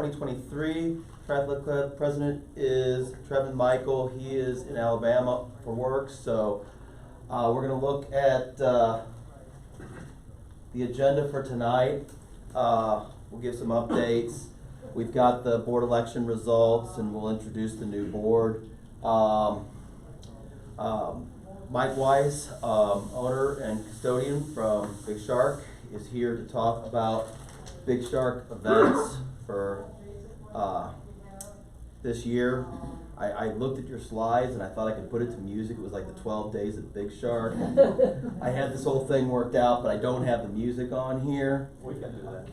2023 Triathlon Club president is Trevin Michael. He is in Alabama for work, so we're going to look at the agenda for tonight. We'll give some updates. We've got the board election results, and we'll introduce the new board. Mike Weiss, owner and custodian from Big Shark, is here to talk about Big Shark events for this year. I looked at your slides and I thought I could put it to music. It was like the 12 days of Big Shark. I had this whole thing worked out, but I don't have the music on here. We can do that.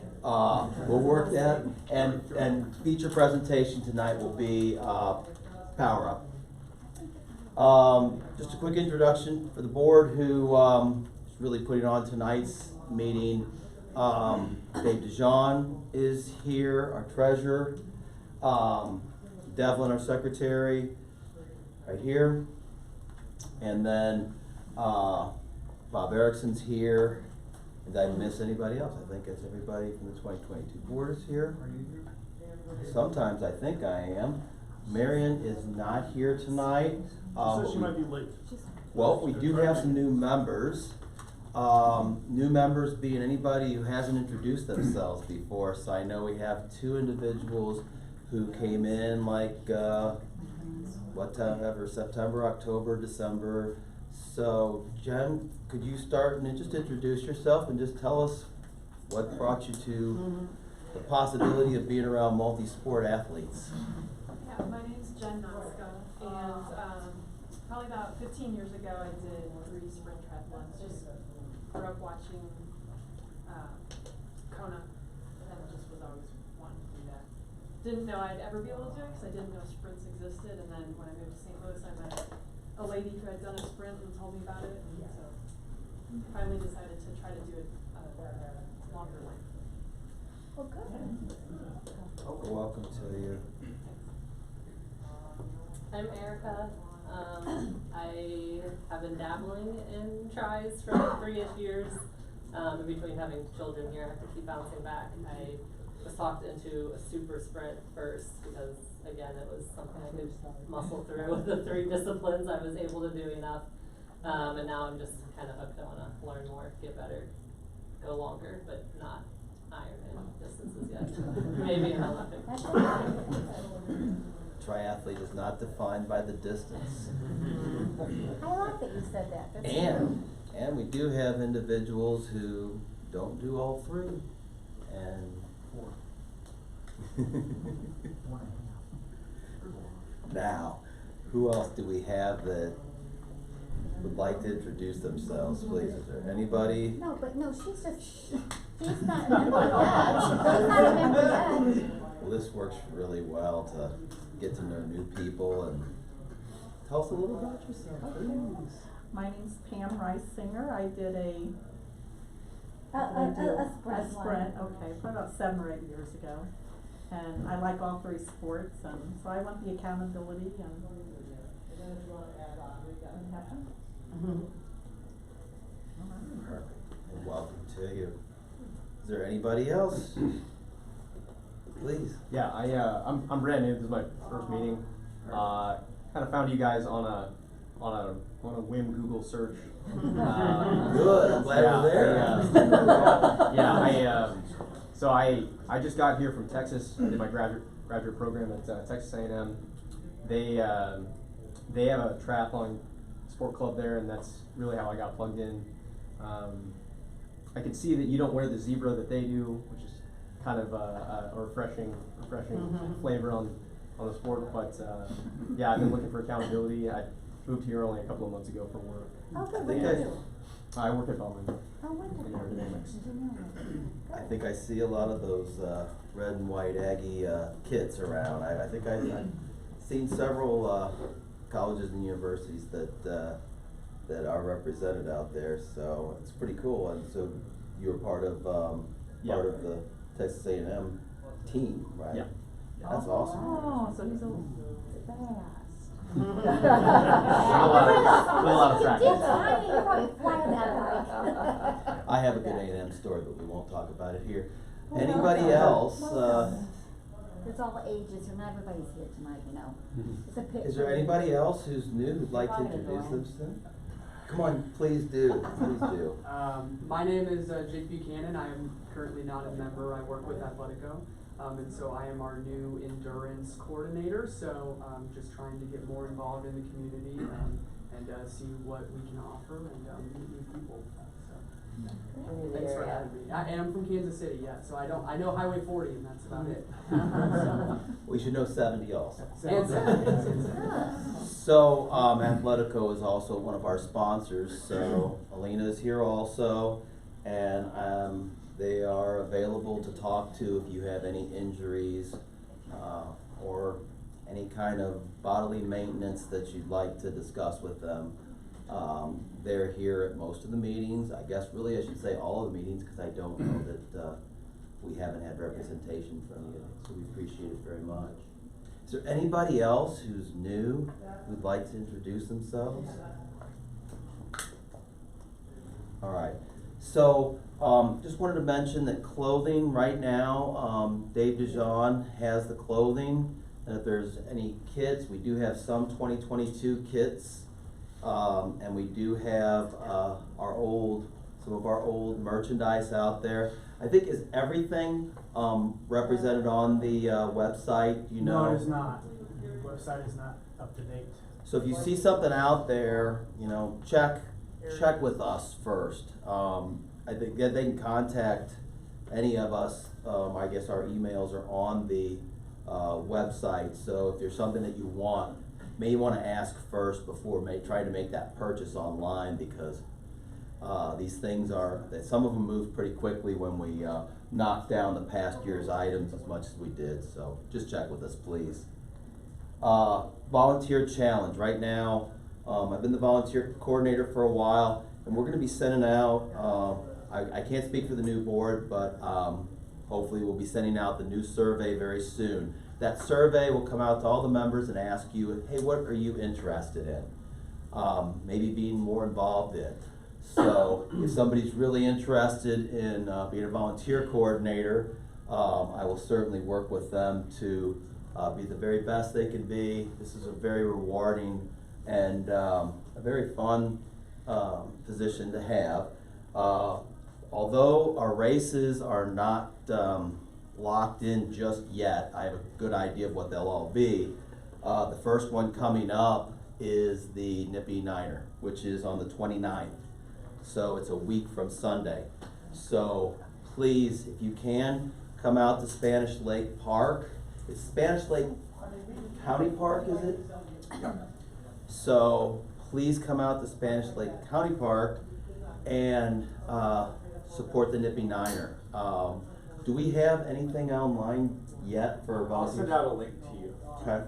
We'll work that. And feature presentation tonight will be Power Up. Just a quick introduction for the board who is really putting on tonight's meeting. Dave DeJean is here, our treasurer. Devlin, our secretary, right here. And then Bob Erickson's here. Did I miss anybody else? I think it's everybody from the 2022 board is here. Are you here? Sometimes I think I am. Marion is not here tonight. So she might be late. Well, we do have some new members. New members being anybody who hasn't introduced themselves before. So I know we have two individuals who came in like whatever, September, October, December. So Jen, could you start and then just introduce yourself and just tell us what brought you to the possibility of being around multi-sport athletes? Yeah, my name's Jen Noska, and probably about 15 years ago I did 3 sprint triathlons. Just grew up watching Kona, and just was always wanting to do that. Didn't know I'd ever be able to do it because I didn't know sprints existed, and then when I moved to St. Louis I met a lady who had done a sprint and told me about it, and so finally decided to try to do it longer length. Well, good. Welcome to you. I'm Erica. I have been dabbling in tries for like 3-ish years. In between having children here, I have to keep bouncing back. I was talked into a super sprint first because, again, it was something I could muscle through with the 3 disciplines. I was able to do enough. And now I'm just kind of hooked. I want to learn more, get better, go longer, but not Ironman distances yet. Maybe an Olympic. Triathlete is not defined by the distance. I like that you said that. That's And we do have individuals who don't do all 3. And 4. now, who else do we have that would like to introduce themselves, please? Is there anybody? No, but no, she's not a member yet. She's not a member yet. Well, this works really well to get to know new people and tell us a little about yourself, please. My name's Pam Rice Singer. I did A sprint. Okay, probably about 7 or 8 years ago. And I like all 3 sports, and so I want the accountability and happen. Perfect. Well, welcome to you. Is there anybody else? Please. Yeah, I'm brand new. This is my first meeting. Kind of found you guys on a whim Google search. Good. I'm glad we're there. So I just got here from Texas. I did my graduate program at Texas A&M. They have a triathlon sport club there, and that's really how I got plugged in. I can see that you don't wear the zebra that they do, which is kind of a refreshing flavor on the sport. But yeah, I've been looking for accountability. I moved here only a couple of months ago for work. Oh, good. I What think do you do? I work at Bowman Oh, in wonderful. aerodynamics. I think I see a lot of those red and white Aggie kits around. I think I've seen several colleges and universities that are represented out there. So it's pretty cool. And so you were part of the Texas A&M team, right? Yeah. That's awesome. Oh, so he's a Fast. A lot of track. You probably fly that I have a good A&M story, but we won't talk about it here. Anybody else? It's all ages, and everybody's here tonight, you know. It's a picture. Is there anybody else who's new who'd like to Probably introduce Lauren. themselves? Come on, please do, please do. My name is Jake Buchanan. I am currently not a member. I work with Athletico. And so I am our new endurance coordinator. So just trying to get more involved in the community and see what we can offer and meet new people. So thanks for having me. I am from Kansas City, yeah. So I know Highway 40 and that's about it. We should know 70 also. And 70. So, Athletico is also one of our sponsors, so Alina is here also, and, they are available to talk to if you have any injuries, or any kind of bodily maintenance that you'd like to discuss with them. They're here at most of the meetings, I guess really I should say all of the meetings, because I don't know that, we haven't had representation from you, so we appreciate it very much. Is there anybody else who's new who'd like to introduce themselves? All right, so just wanted to mention that clothing right now, Dave DeJean has the clothing, and if there's any kits, we do have some 2022 kits, and we do have some of our old merchandise out there. I think, is everything represented on the website? Do you know? No, it is not. The website is not up to date. So if you see something out there, you know, check with us first. I think they can contact any of us. I guess our emails are on the website. So if there's something that you want, may want to ask first before try to make that purchase online, because these things some of them move pretty quickly when we knock down the past year's items as much as we did. So just check with us, please. Volunteer challenge. Right now, I've been the volunteer coordinator for a while, and we're going to be sending out, I can't speak for the new board, but hopefully we'll be sending out the new survey very soon. That survey will come out to all the members and ask you, hey, what are you interested in? Maybe being more involved in. So if somebody's really interested in being a volunteer coordinator, I will certainly work with them to be the very best they can be. This is a very rewarding and a very fun position to have. Although our races are not locked in just yet, I have a good idea of what they'll all be. The first one coming up is the Nippy Niner, which is on the 29th. So it's a week from Sunday. So please, if you can, come out to Spanish Lake Park. It's Spanish Lake County Park, is it? So please come out to Spanish Lake County Park and support the Nippy Niner. Do we have anything online yet for I'll volunteers? send out a link to you. Okay.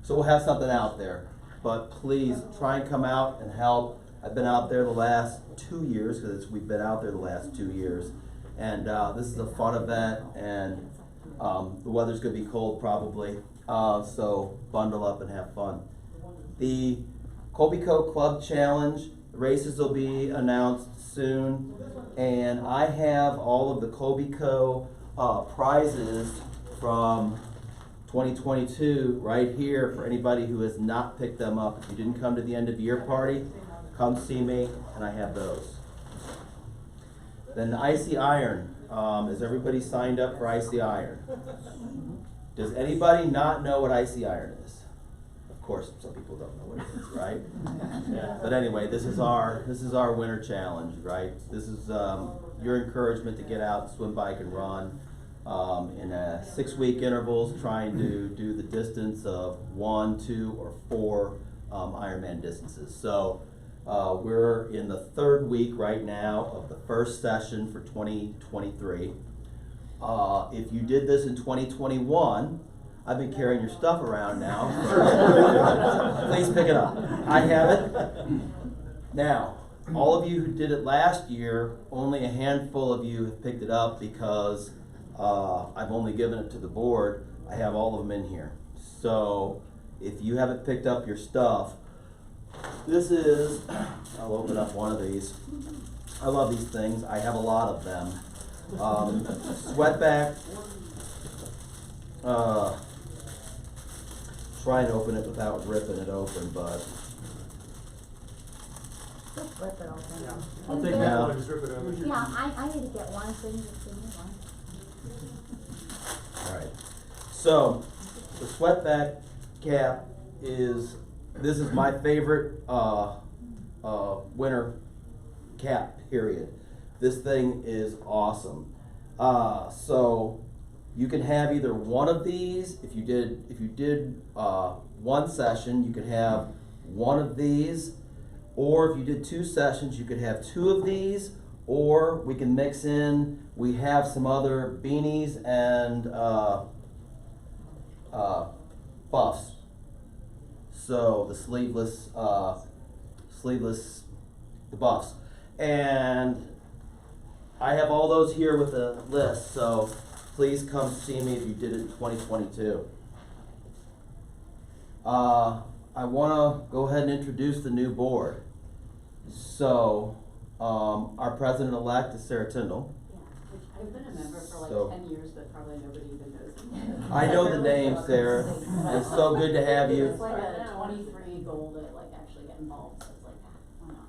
So we'll have something out there, but please try and come out and help. I've been out there the last 2 years, because we've been out there the last 2 years, and this is a fun event, and the weather's gonna be cold probably, so bundle up and have fun. The Colby-Co Club Challenge, the races will be announced soon, and I have all of the Colby-Co prizes from 2022 right here for anybody who has not picked them up. If you didn't come to the end of year party, come see me, and I have those. Then the Icy Iron. Is everybody signed up for Icy Iron? Does anybody not know what Icy Iron is? Of course, some people don't know what it is, right? Yeah. But anyway, this is our winter challenge, right? This is your encouragement to get out, swim, bike, and run in 6-week intervals, trying to do the distance of 1, 2, or 4 Ironman distances. So we're in the 3rd week right now of the first session for 2023. If you did this in 2021, I've been carrying your stuff around now. Please pick it up. I have it. Now, all of you who did it last year, only a handful of you have picked it up because I've only given it to the board. I have all of them in here. So if you haven't picked up your stuff, this is, I'll open up one of these. I love these things. I have a lot of them. Sweatback try and open it without ripping it open, but Just rip it open. Yeah. Is I'll take there- that one and just rip it over. Yeah, I need to get one, so you can just give me one. alright. So, the sweatback cap this is my favorite, winter cap, period. This thing is awesome. So, you can have either one of these, if you did one session, you could have one of these, or if you did 2 sessions, you could have 2 of these, or we can mix in, we have some other beanies and buffs. So the sleeveless, the buffs. And I have all those here with a list, so please come see me if you did it in 2022. I wanna go ahead and introduce the new board. So, our president-elect is Sarah Tyndall. Yeah, which I've been a member for So- like 10 years, but probably nobody even knows me. I know the name, Sarah. It's so good to have you. It's like a 23 goal to like actually get involved, so it's like, why not?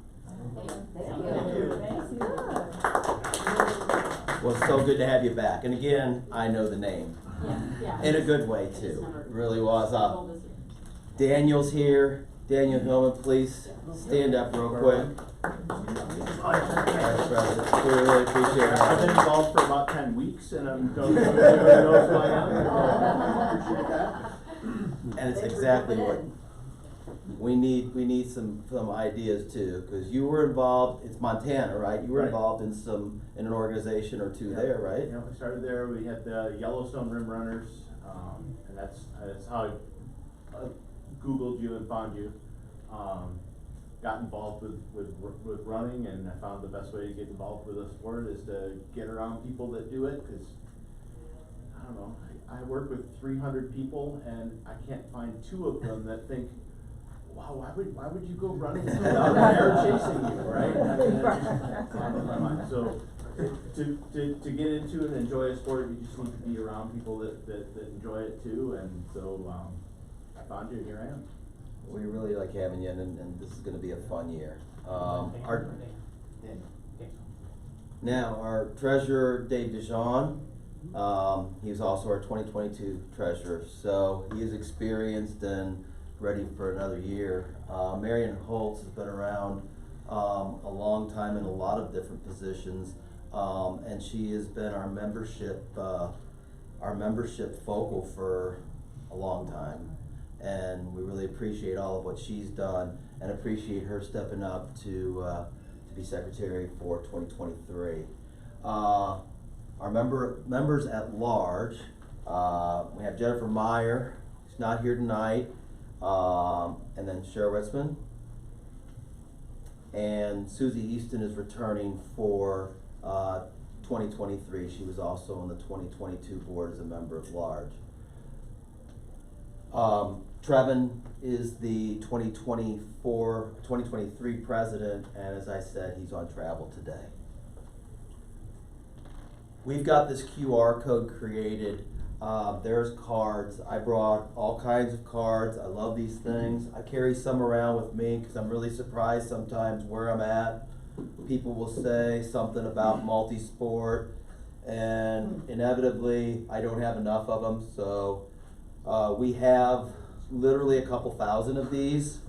Well, it's so good to have you back. And again, I know the name. Yeah. In a good way I just too. never- Really was. Goal this year. Daniel's here. Daniel Hillman, please stand up real quick. Vice President, we really appreciate I've been it. involved for about 10 weeks and I'm going, everybody knows who I am. Appreciate that. And it's exactly what we need some ideas too, because you were involved, it's Montana, right? You were Right. involved in an organization or two there, right? You know, we started there, we had the Yellowstone Rim Runners, and that's how I Googled you and found you. Got involved with running, and I found the best way to get involved with a sport is to get around people that do it, because I don't know, I work with 300 people and I can't find 2 of them that think, wow, why would you go running without a bear chasing you, right? I mean, that's on my mind. So to get into and enjoy a sport, you just need to be around people that enjoy it too, and so I found you and here I am. We really like having you, and this is gonna be a fun year. Now, our treasurer, Dave DeJean, he was also our 2022 treasurer, so he is experienced and ready for another year. Marion Holtz has been around a long time in a lot of different positions, and she has been our membership focal for a long time. And we really appreciate all of what she's done and appreciate her stepping up to be secretary for 2023. Our members at large, we have Jennifer Meyer, she's not here tonight, and then Cheryl Ritzman. And Susie Easton is returning for 2023. She was also on the 2022 board as a member at large. Trevin is the 2023 president, and as I said, he's on travel today. We've got this QR code created. There's cards. I brought all kinds of cards. I love these things. I carry some around with me because I'm really surprised sometimes where I'm at. People will say something about multi-sport, and inevitably I don't have enough of them, so we have literally a couple thousand of these,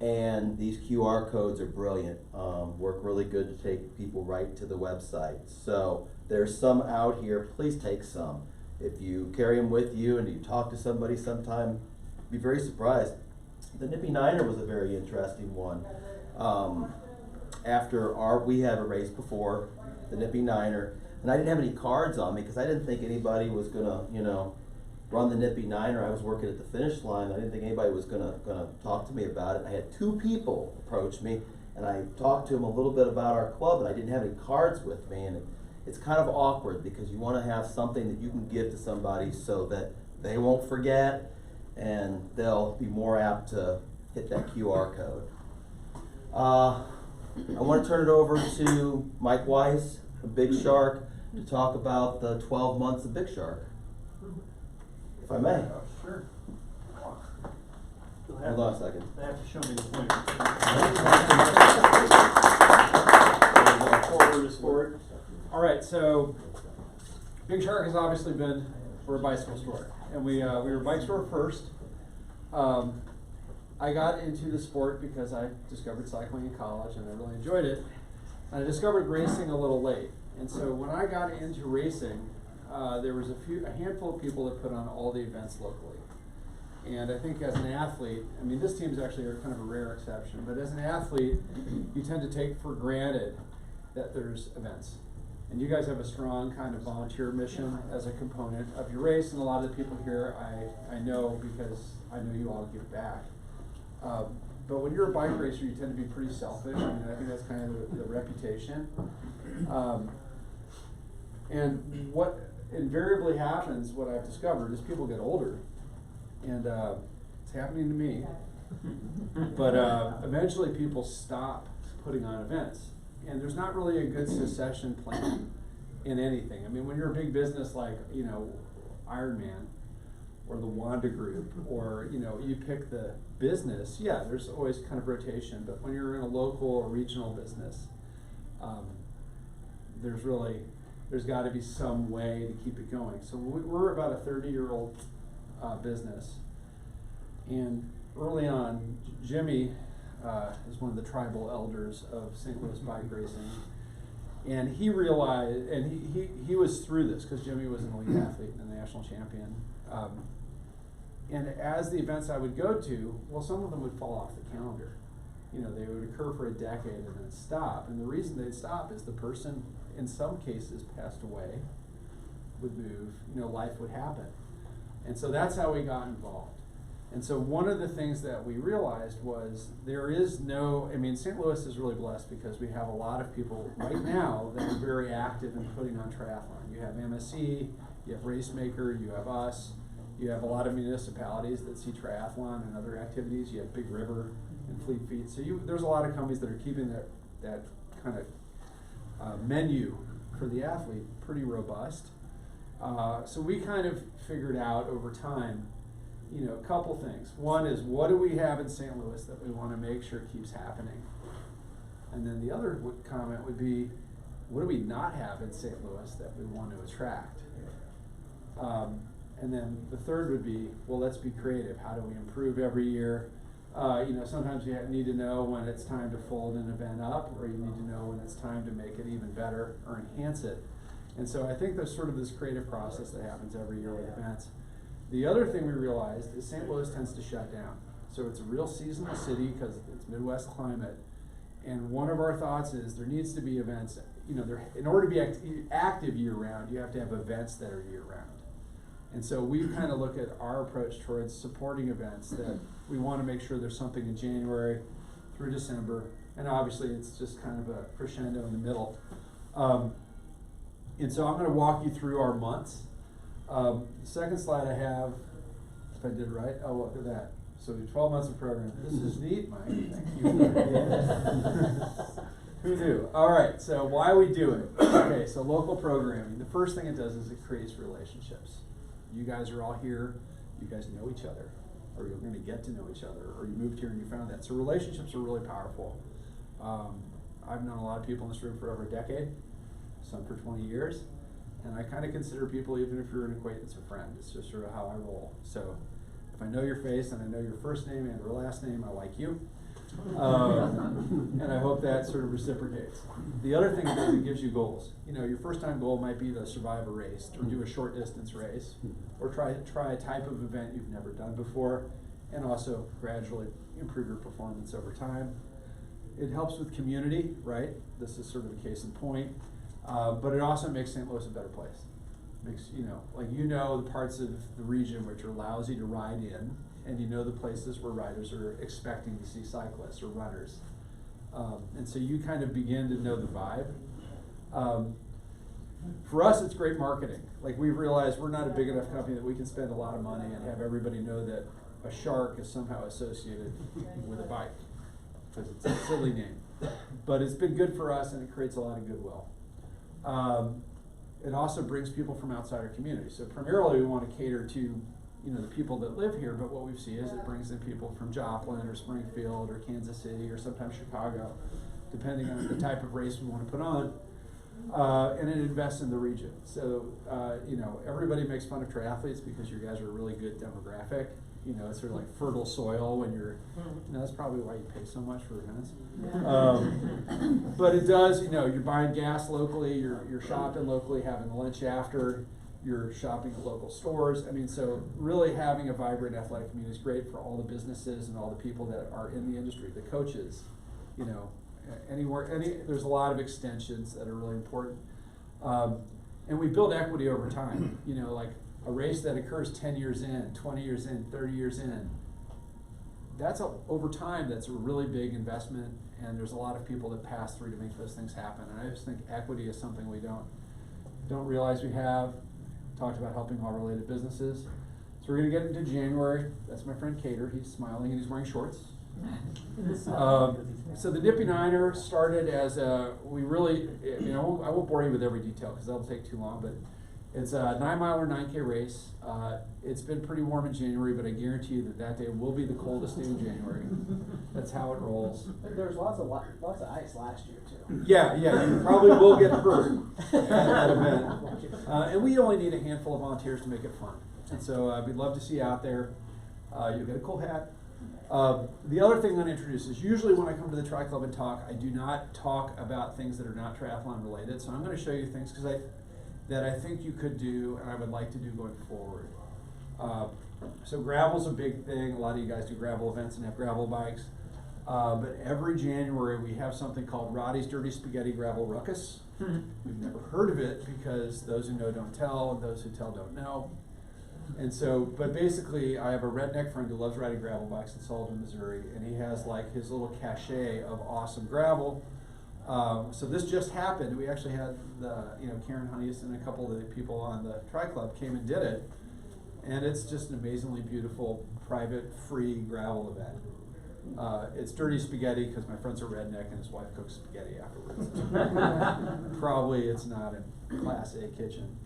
and these QR codes are brilliant. Work really good to take people right to the website. So there's some out here. Please take some. If you carry them with you and you talk to somebody sometime, be very surprised. The Nippy Niner was a very interesting one. We had a race before the Nippy Niner, and I didn't have any cards on me because I didn't think anybody was gonna, run the Nippy Niner. I was working at the finish line. I didn't think anybody was gonna talk to me about it. I had 2 people approach me, and I talked to them a little bit about our club, and I didn't have any cards with me, and it's kind of awkward because you want to have something that you can give to somebody so that they won't forget, and they'll be more apt to hit that QR code. I want to turn it over to Mike Weiss of Big Shark to talk about the 12 months of Big Shark. If I may. Sure. You'll Hold on a second. They have to show me the pointer. Forward is forward. All right, so Big Shark has obviously been, we're a bicycle store, and we were a bike store first. I got into the sport because I discovered cycling in college and I really enjoyed it. And I discovered racing a little late. And so when I got into racing, there was a handful of people that put on all the events locally. And I think as an athlete, I mean, this team's actually kind of a rare exception, but as an athlete, you tend to take for granted that there's events. And you guys have a strong kind of volunteer mission as a component of your race, and a lot of the people here I know because I know you all give back. But when you're a bike racer, you tend to be pretty selfish. I mean, I think that's kind of the reputation. And what invariably happens, what I've discovered, is people get older. And it's happening to me. But eventually people stop putting on events. And there's not really a good succession plan in anything. I mean, when you're a big business like, you know, Ironman or the Wanda Group, or, you know, you pick the business, yeah, there's always kind of rotation. But when you're in a local or regional business, there's got to be some way to keep it going. So we're about a 30-year-old business. And early on, Jimmy is one of the tribal elders of St. Louis bike racing. And he realized, and he was through this because Jimmy was an elite athlete and a national champion. And as the events I would go to, well, some of them would fall off the calendar. You know, they would occur for a decade and then stop. And the reason they'd stop is the person, in some cases, passed away, would move, you know, life would happen. And so that's how we got involved. And so one of the things that we realized was there is no, I mean, St. Louis is really blessed because we have a lot of people right now that are very active in putting on triathlon. You have MSC, you have Racemaker, you have us, you have a lot of municipalities that see triathlon and other activities. You have Big River and Fleet Feet. So there's a lot of companies that are keeping that kind of menu for the athlete pretty robust. So we kind of figured out over time, you know, a couple things. One is, what do we have in St. Louis that we want to make sure keeps happening? And then the other comment would be, what do we not have in St. Louis that we want to attract? And then the third would be, well, let's be creative. How do we improve every year? You know, sometimes you need to know when it's time to fold an event up, or you need to know when it's time to make it even better or enhance it. And so I think there's sort of this creative process that happens every year with events. The other thing we realized is St. Louis tends to shut down. So it's a real seasonal city because it's Midwest climate. And one of our thoughts is there needs to be events, you know, in order to be active year-round, you have to have events that are year-round. And so we kind of look at our approach towards supporting events that we want to make sure there's something in January through December. And obviously it's just kind of a crescendo in the middle. And so I'm going to walk you through our months. The second slide I have, if I did right, oh, look at that. So 12 months of program. This is neat, Mike. Thank you. Who knew? All right, so why we do it. Okay, so local programming. The first thing it does is it creates relationships. You guys are all here. You guys know each other, or you're going to get to know each other, or you moved here and you found that. So relationships are really powerful. I've known a lot of people in this room for over a decade, some for 20 years. And I kind of consider people, even if you're an acquaintance or friend, it's just sort of how I roll. So if I know your face and I know your first name and your last name, I like you. And I hope that sort of reciprocates. The other thing it does, it gives you goals. You know, your first time goal might be to survive a race, or do a short distance race, or try a type of event you've never done before, and also gradually improve your performance over time. It helps with community, right? This is sort of a case in point. But it also makes St. Louis a better place. Makes, you know, like, you know, the parts of the region which are lousy to ride in, and you know the places where riders are expecting to see cyclists or runners. And so you kind of begin to know the vibe. For us, it's great marketing. Like, we've realized we're not a big enough company that we can spend a lot of money and have everybody know that a shark is somehow associated with a bike, because it's a silly name. But it's been good for us, and it creates a lot of goodwill. It also brings people from outside our community. So primarily we want to cater to, you know, the people that live here, but what we see is it brings in people from Joplin or Springfield or Kansas City or sometimes Chicago, depending on the type of race we want to put on. And it invests in the region. So, you know, everybody makes fun of triathletes because you guys are a really good demographic. You know, it's sort of like fertile soil when you're, you know, that's probably why you pay so much for events. But it does, you know, you're buying gas locally, you're shopping locally, having lunch after, you're shopping at local stores. I mean, so really having a vibrant athletic community is great for all the businesses and all the people that are in the industry, the coaches, you know, there's a lot of extensions that are really important. And we build equity over time, you know, like a race that occurs 10 years in, 20 years in, 30 years in, over time, that's a really big investment, and there's a lot of people that pass through to make those things happen. And I just think equity is something we don't realize we have. Talked about helping all related businesses. So we're gonna get into January. That's my friend Cater. He's smiling and he's wearing shorts. So the Nippy Niner started as we really, you know, I won't bore you with every detail because that'll take too long, but it's a 9-mile or 9K race. It's been pretty warm in January, but I guarantee you that day will be the coldest day in January. That's how it rolls. There was lots of ice last year too. Yeah, you probably will get hurt at that event. And we only need a handful of volunteers to make it fun. And so we'd love to see you out there. You'll get a cool hat. The other thing I'm going to introduce is usually when I come to the Tri Club and talk, I do not talk about things that are not triathlon related. So I'm going to show you things that I think you could do and I would like to do going forward. So gravel's a big thing. A lot of you guys do gravel events and have gravel bikes. But every January we have something called Roddy's Dirty Spaghetti Gravel Ruckus. We've never heard of it because those who know don't tell, and those who tell don't know. And so, but basically I have a redneck friend who loves riding gravel bikes in Sullivan, Missouri, and he has like his little cache of awesome gravel. So this just happened. We actually had Karen Honeyus and a couple of the people on the Tri Club came and did it. And it's just an amazingly beautiful, private, free gravel event. It's dirty spaghetti because my friend's a redneck and his wife cooks spaghetti afterwards. Probably it's not a Class A kitchen.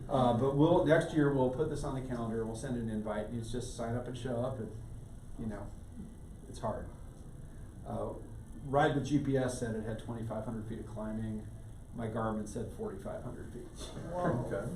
But next year we'll put this on the calendar. We'll send an invite. You just sign up and show up, and you know, it's hard. Ride with GPS said it had 2,500 feet of climbing. My Garmin said 4,500 feet. Okay.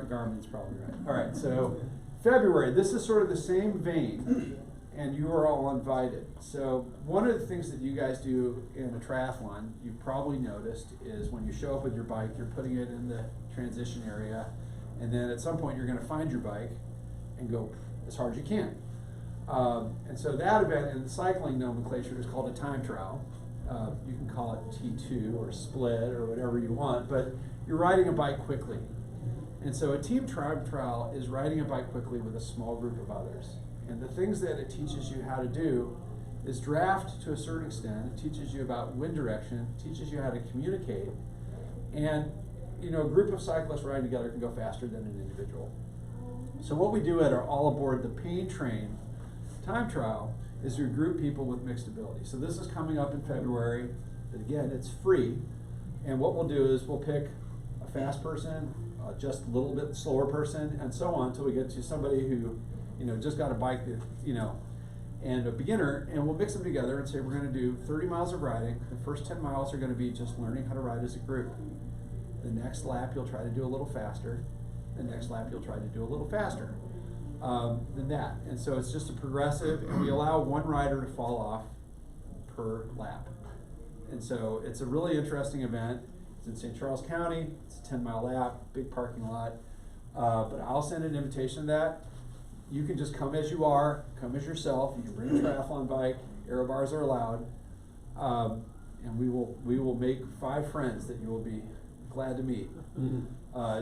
Garmin's probably right. All right, so February, this is sort of the same vein, and you are all invited. So one of the things that you guys do in a triathlon, you've probably noticed, is when you show up with your bike, you're putting it in the transition area, and then at some point you're going to find your bike and go as hard as you can. And so that event in the cycling nomenclature is called a time trial. You can call it T2 or split or whatever you want, but you're riding a bike quickly. And so a team time trial is riding a bike quickly with a small group of others. And the things that it teaches you how to do is draft to a certain extent. It teaches you about wind direction, teaches you how to communicate. And you know, a group of cyclists riding together can go faster than an individual. So what we do at our All Aboard the Pain Train time trial is we group people with mixed ability. So this is coming up in February. Again, it's free. And what we'll do is we'll pick a fast person, just a little bit slower person, and so on until we get to somebody who, you know, just got a bike that, you know, and a beginner, and we'll mix them together and say we're going to do 30 miles of riding. The first 10 miles are going to be just learning how to ride as a group. The next lap you'll try to do a little faster. The next lap you'll try to do a little faster than that. And so it's just a progressive, and we allow one rider to fall off per lap. And so it's a really interesting event. It's in St. Charles County. It's a 10-mile lap, big parking lot. But I'll send an invitation to that. You can just come as you are, come as yourself. You can bring a triathlon bike. Aero bars are allowed. And we will make 5 friends that you will be glad to meet.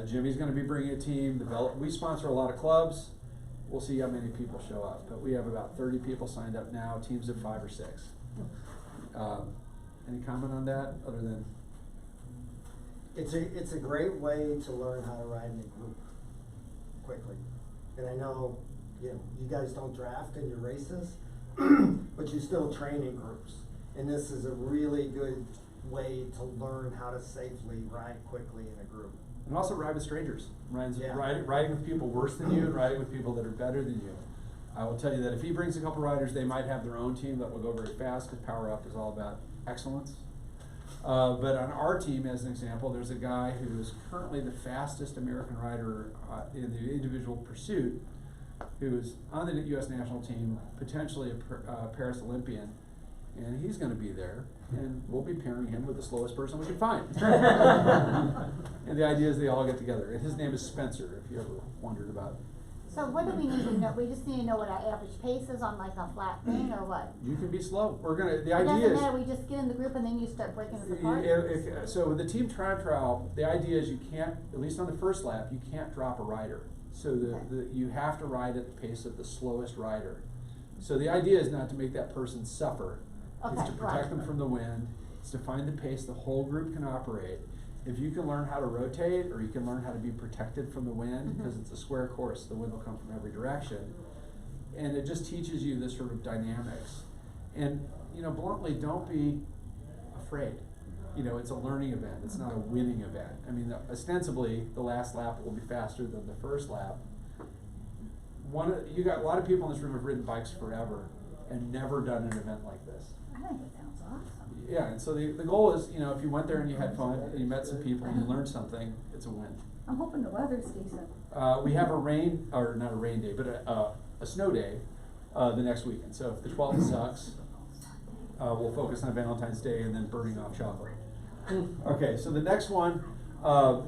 Jimmy's going to be bringing a team. We sponsor a lot of clubs. We'll see how many people show up. But we have about 30 people signed up now, teams of 5 or 6. Any comment on that other than? It's a great way to learn how to ride in a group quickly. And I know, you guys don't draft in your races, but you still train in groups. And this is a really good way to learn how to safely ride quickly in a group. And also ride with strangers, Yeah. riding with people worse than you and riding with people that are better than you. I will tell you that if he brings a couple riders, they might have their own team that will go very fast, because Power Up is all about excellence. But on our team, as an example, there's a guy who is currently the fastest American rider in the individual pursuit, who is on the U.S. national team, potentially a Paris Olympian, and he's going to be there, and we'll be pairing him with the slowest person we can find. And the idea is they all get together, and his name is Spencer, if you ever wondered about it. So what do we need to know? We just need to know what our average pace is on like a flat thing, or what? You can be slow. The It idea doesn't is. matter, we just get in the group and then you start breaking us apart? So with the team time trial, the idea is you can't, at least on the first lap, you can't drop a rider. So you have to ride at the pace of the slowest rider. So the idea is not to make that person suffer. It's to protect them from the wind. It's to find the pace the whole group can operate. If you can learn how to rotate, or you can learn how to be protected from the wind, because it's a square course, the wind will come from every direction. And it just teaches you this sort of dynamics. And, bluntly, don't be afraid. It's a learning event. It's not a winning event. I mean, ostensibly, the last lap will be faster than the first lap. You got a lot of people in this room have ridden bikes forever and never done an event like this. I think it sounds awesome. Yeah, and so the goal is, if you went there and you had fun, and you met some people and you learned something, it's a win. I'm hoping the weather's decent. We have not a rain day, but a snow day the next weekend. So if the 12th sucks, we'll focus on Valentine's Day and then burning off chocolate. Okay, so the next one, I'll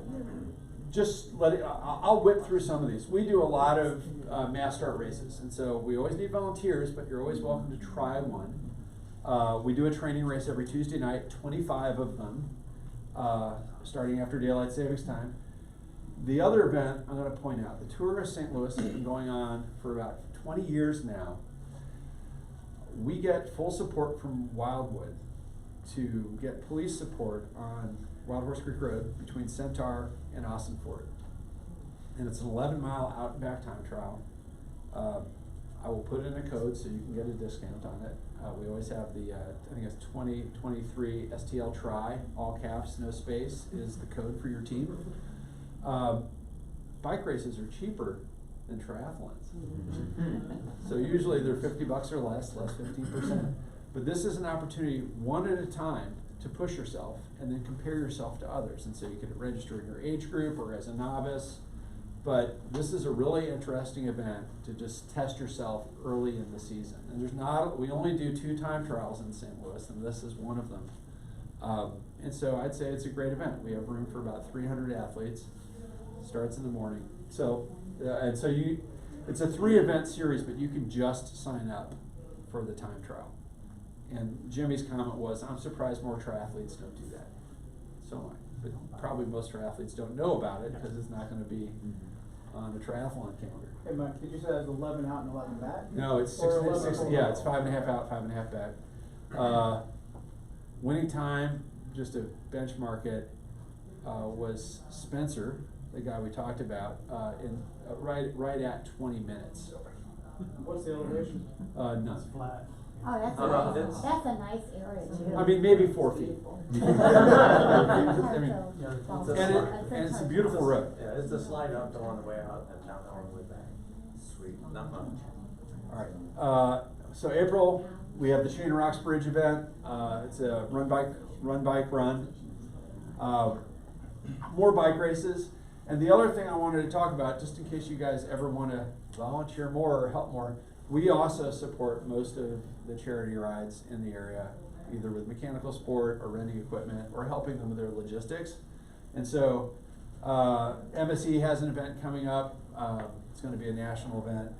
whip through some of these. We do a lot of mass start races, and so we always need volunteers, but you're always welcome to try one. We do a training race every Tuesday night, 25 of them, starting after daylight savings time. The other event I'm going to point out, the Tour of St. Louis has been going on for about 20 years now. We get full support from Wildwood to get police support on Wild Horse Creek Road between Centaur and Austin Fort. And it's an 11-mile out and back time trial. I will put in a code so you can get a discount on it. We always have the, I think it's 2023 STL Try, all caps, no space, is the code for your team. Bike races are cheaper than triathlons. So usually they're $50 or less 15%. But this is an opportunity, one at a time, to push yourself and then compare yourself to others. And so you can register in your age group or as a novice. But this is a really interesting event to just test yourself early in the season. And we only do 2 time trials in St. Louis, and this is one of them. And so I'd say it's a great event. We have room for about 300 athletes. Starts in the morning. So, it's a 3-event series, but you can just sign up for the time trial. And Jimmy's comment was, I'm surprised more triathletes don't do that. So am I. But probably most triathletes don't know about it because it's not going to be on the triathlon calendar. Hey, Mike, did you say there's 11 out and 11 back? No, it's 6, yeah, it's 5.5 out, 5.5 back. Winning time, just to benchmark it, was Spencer, the guy we talked about, in right at 20 minutes. What's the elevation? None. Flat. Oh, that's a nice area too. I mean, maybe 4 feet. And it's a beautiful road. Yeah, it's the slide up on the way out and down on the way back. Sweet, not much. All right. So April, we have the Chain Rocks Bridge event. It's a run, bike, run. More bike races. And the other thing I wanted to talk about, just in case you guys ever want to volunteer more or help more, we also support most of the charity rides in the area, either with mechanical sport or renting equipment or helping them with their logistics. And so MSE has an event coming up. It's going to be a national event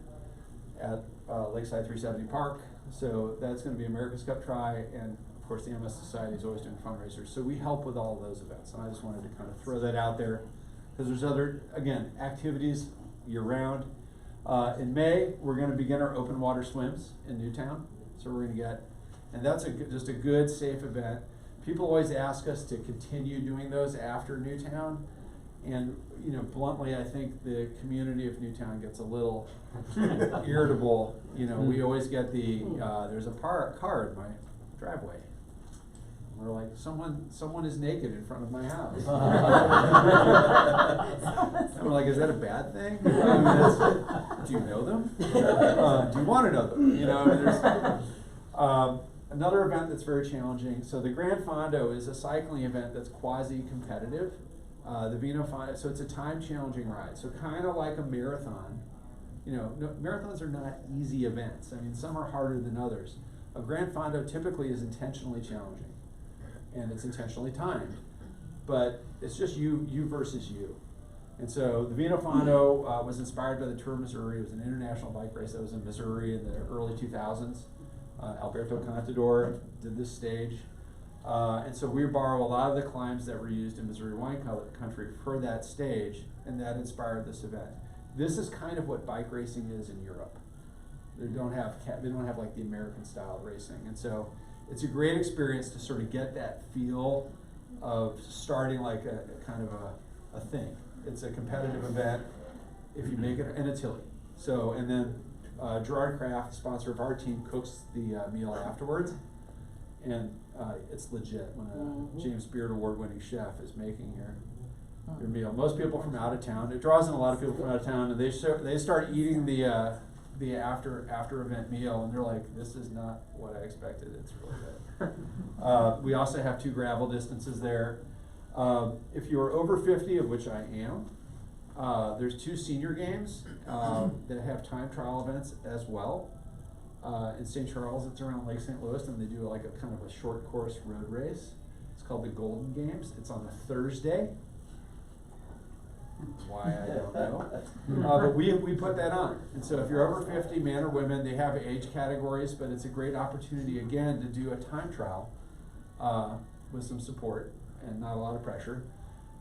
at Lakeside 370 Park. So that's going to be America's Cup Tri, and of course the MS Society is always doing fundraisers. So we help with all of those events. And I just wanted to kind of throw that out there because there's other, again, activities year-round. In May, we're going to begin our open water swims in Newtown. So we're going to get, and that's just a good, safe event. People always ask us to continue doing those after Newtown. And, bluntly, I think the community of Newtown gets a little irritable. We always get there's a car in my driveway. And we're like, someone is naked in front of my house. And we're like, is that a bad thing? I mean, do you know them? Do you want to know them? You know, I mean, there's another event that's very challenging. So the Gran Fondo is a cycling event that's quasi-competitive. The Vino Fondo, so it's a time-challenging ride. So kind of like a marathon. You know, marathons are not easy events. I mean, some are harder than others. A Gran Fondo typically is intentionally challenging, and it's intentionally timed. But it's just you versus you. And so the Vino Fondo was inspired by the Tour of Missouri. It was an international bike race that was in Missouri in the early 2000s. Alberto Contador did this stage. And so we borrow a lot of the climbs that were used in Missouri wine country for that stage, and that inspired this event. This is kind of what bike racing is in Europe. They don't have like the American style racing, and so it's a great experience to sort of get that feel of starting like a kind of a thing. It's a competitive event if you make it, and it's hilly. So, and then Gerard Kraft, sponsor of our team, cooks the meal afterwards, and it's legit when a James Beard award-winning chef is making your meal. Most people from out of town, it draws in a lot of people from out of town, and they start eating the after event meal, and they're like, this is not what I expected. It's really good. We also have 2 gravel distances there. If you're over 50, of which I am, there's 2 senior games that have time trial events as well. In St. Charles, it's around Lake St. Louis, and they do like a kind of a short course road race. It's called the Golden Games. It's on a Thursday. Why, I don't know. But we put that on. And so if you're over 50, man or women, they have age categories, but it's a great opportunity, again, to do a time trial with some support and not a lot of pressure.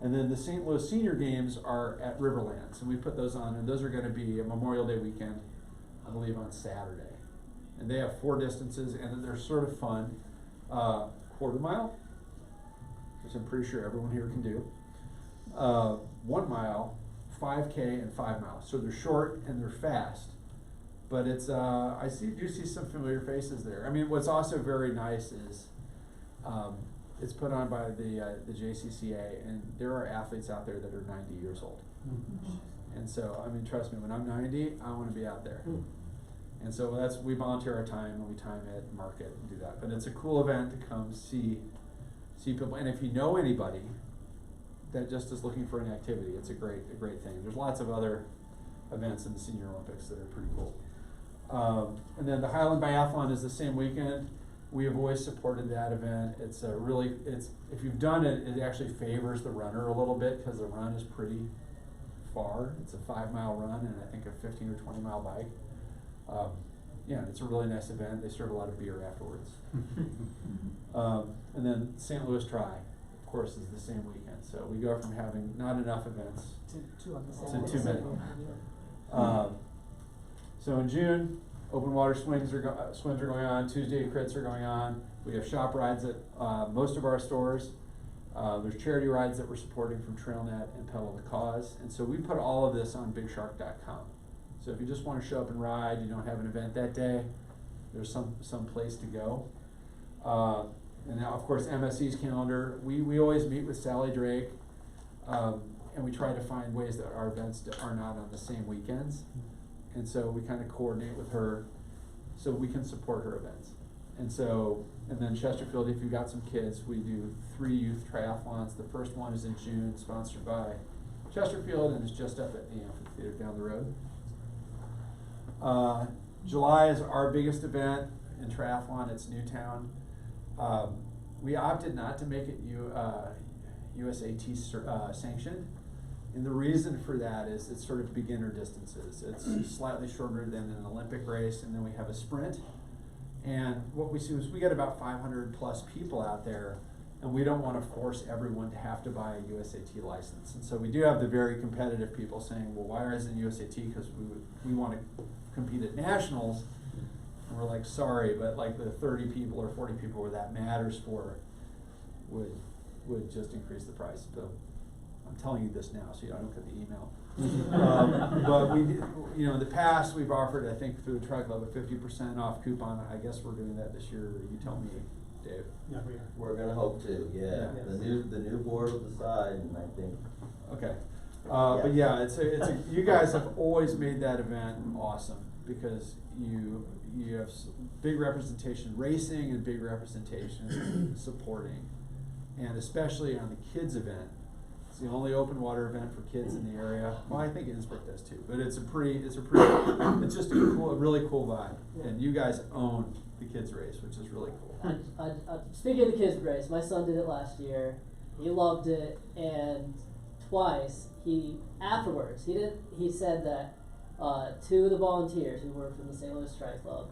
And then the St. Louis Senior Games are at Riverlands, and we put those on, and those are going to be a Memorial Day weekend, I believe, on Saturday. And they have 4 distances, and they're sort of fun. Quarter mile, which I'm pretty sure everyone here can do. 1 mile, 5K, and 5 miles. So they're short and they're fast. But it's I do see some familiar faces there. I mean, what's also very nice is it's put on by the JCCA, and there are athletes out there that are 90 years old. And so, I mean, trust me, when I'm 90, I want to be out there. And so we volunteer our time, and we time it, mark it, and do that. But it's a cool event to come see people. And if you know anybody that just is looking for an activity, it's a great thing. There's lots of other events in the Senior Olympics that are pretty cool. And then the Highland Biathlon is the same weekend. We have always supported that event. It's if you've done it, it actually favors the runner a little bit because the run is pretty far. It's a 5-mile run and I think a 15 or 20 mile bike. Yeah, it's a really nice event. They serve a lot of beer afterwards. And then St. Louis Tri, of course, is the same weekend. So we go from having not enough events to too many. So in June, open water swims are going on. Tuesday crits are going on. We have shop rides at most of our stores. There's charity rides that we're supporting from TrailNet and Pedal the Cause. And so we put all of this on BigShark.com. So if you just want to show up and ride, you don't have an event that day, there's some place to go. And now, of course, MSC's calendar. We always meet with Sally Drake, and we try to find ways that our events are not on the same weekends. And so we kind of coordinate with her so we can support her events. And then Chesterfield, if you've got some kids, we do 3 youth triathlons. The first one is in June, sponsored by Chesterfield, and it's just up at the amphitheater down the road. July is our biggest event in triathlon. It's Newtown. We opted not to make it USAT sanctioned. And the reason for that is it's sort of beginner distances. It's slightly shorter than an Olympic race, and then we have a sprint. And what we see is we get about 500 plus people out there, and we don't want to force everyone to have to buy a USAT license. And so we do have the very competitive people saying, well, why isn't USAT? Because we want to compete at nationals. And we're like, sorry, but like the 30 people or 40 people where that matters for would just increase the price. So I'm telling you this now so you don't get the email. But we, in the past we've offered, I think through the Tri Club, a 50% off coupon. I guess we're doing that this year. You tell me. Dave? Yeah, we are. We're gonna hope to, yeah. Yeah. The new board will decide, and I think, Okay, but yeah, it's a, you guys have always made that event awesome, because you have big representation racing and big representation supporting. And especially on the kids event, it's the only open water event for kids in the area. Well, I think Innsbruck does too, but it's just a really cool vibe. And you guys own the kids race, which is really cool. Speaking of the kids race, my son did it last year. He loved it, and twice he said that two of the volunteers who were from the St. Louis Strike Club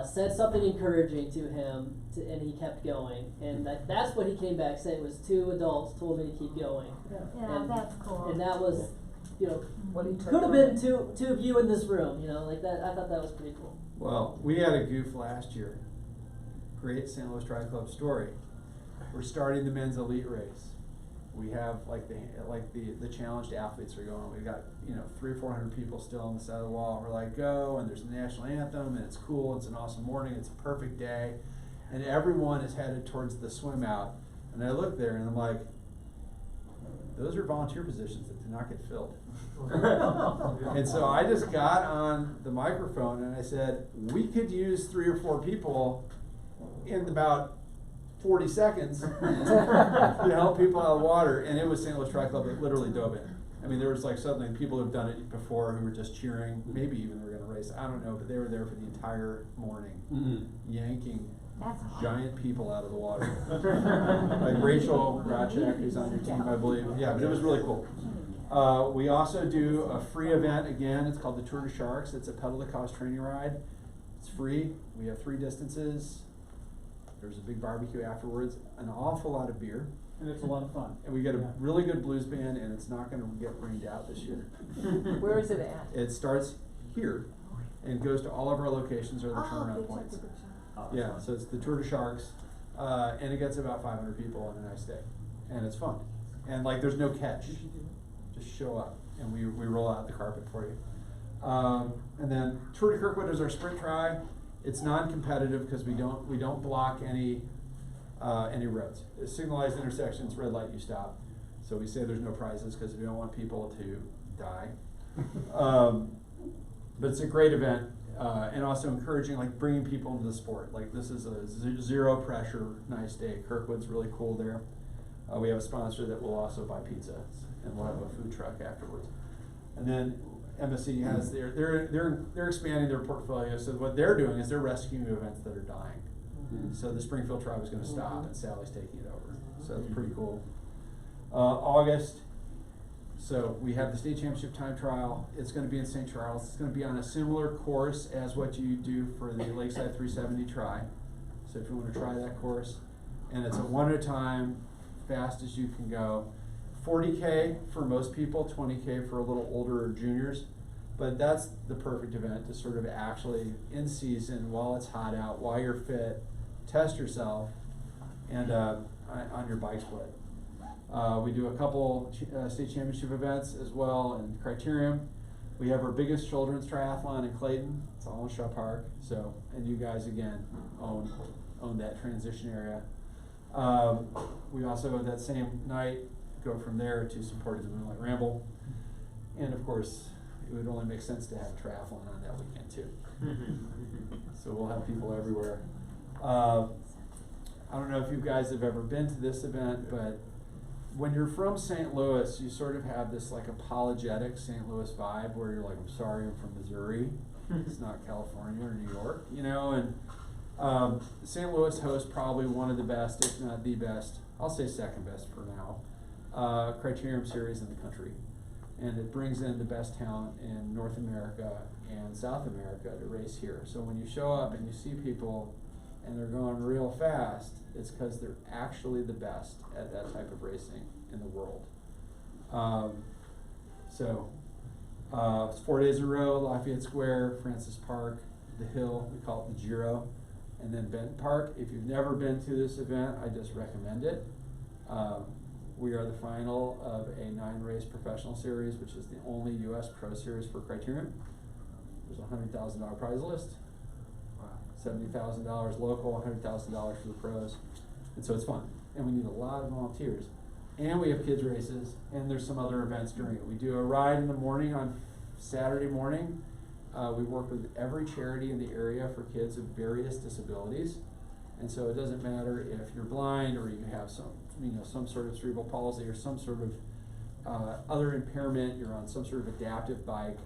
said something encouraging to him, and he kept going. And that's what he came back saying, was two adults told me to keep going. Yeah, and, that's cool. And that was, you know, What he took could have from been it. two of you in this room, you know, like that. I thought that was pretty cool. Well, we had a goof last year. Great St. Louis Tri Club story. We're starting the men's elite race. We have the challenged athletes are going. We've got 300 or 400 people still on the side of the wall. We're like, go, and there's the national anthem, and it's cool. It's an awesome morning. It's a perfect day, and everyone is headed towards the swim out. And I look there and I'm like, those are volunteer positions that do not get filled. And so I just got on the microphone and I said, we could use 3 or 4 people in about 40 seconds to help people out of the water. And it was St. Louis Tri Club that literally dove in. I mean, there was like suddenly people who've done it before who were just cheering, maybe even they were going to race, I don't know, but they were there for the entire morning, yanking That's awesome. giant people out of the water. Like Rachel Ratchak, who's on your team, I believe. Yeah, but it was really cool. We also do a free event again. It's called the Tour de Sharks. It's a pedal to cost training ride. It's free. We have 3 distances. There's a big barbecue afterwards, an awful lot of beer. And it's a lot of fun. And we get a really good blues band, and it's not going to get rained out this year. Where is it at? It starts here and goes to all of our locations or the turnaround points. Yeah, so it's the Tour de Sharks, and it gets about 500 people on a nice day, and it's fun. And like, there's no catch. Just show up, and we roll out the carpet for you. And then Tour de Kirkwood is our sprint try. It's non-competitive because we don't block any roads. Signalized intersections, red light, you stop. So we say there's no prizes because we don't want people to die. But it's a great event, and also encouraging, like, bringing people into the sport. Like, this is a zero pressure, nice day. Kirkwood's really cool there. We have a sponsor that will also buy pizza, and we'll have a food truck afterwards. And then MSC has they're expanding their portfolio. So what they're doing is they're rescuing events that are dying. So the Springfield Tribe is going to stop, and Sally's taking it over. So it's pretty cool. August. So we have the state championship time trial. It's going to be in St. Charles. It's going to be on a similar course as what you do for the Lakeside 370 try. So if you want to try that course, and it's a 1 at a time, fast as you can go. 40K for most people, 20K for a little older juniors. But that's the perfect event to sort of actually, in season, while it's hot out, while you're fit, test yourself, and on your bike split. We do a couple state championship events as well in Criterium. We have our biggest children's triathlon in Clayton. It's all in Shaw Park. So, and you guys again own that transition area. We also, that same night, go from there to supporting the Moonlight Ramble. And of course, it would only make sense to have triathlon on that weekend too. So we'll have people everywhere. I don't know if you guys have ever been to this event, but when you're from St. Louis, you sort of have this like apologetic St. Louis vibe where you're like, I'm sorry, I'm from Missouri. It's not California or New York, you know, and St. Louis hosts probably one of the best, if not the best, I'll say second best for now, Criterium series in the country. And it brings in the best talent in North America and South America to race here. So when you show up and you see people and they're going real fast, it's because they're actually the best at that type of racing in the world. It's 4 days in a row: Lafayette Square, Francis Park, the Hill, we call it the Giro, and then Benton Park. If you've never been to this event, I just recommend it. We are the final of a 9-race professional series, which is the only U.S. pro series for Criterium. There's a $100,000 prize list. Wow. $70,000 local, $100,000 for the pros. And so it's fun. And we need a lot of volunteers. And we have kids races, and there's some other events during it. We do a ride in the morning on Saturday morning. We work with every charity in the area for kids with various disabilities. And so it doesn't matter if you're blind or you have some sort of cerebral palsy or some sort of other impairment, you're on some sort of adaptive bike.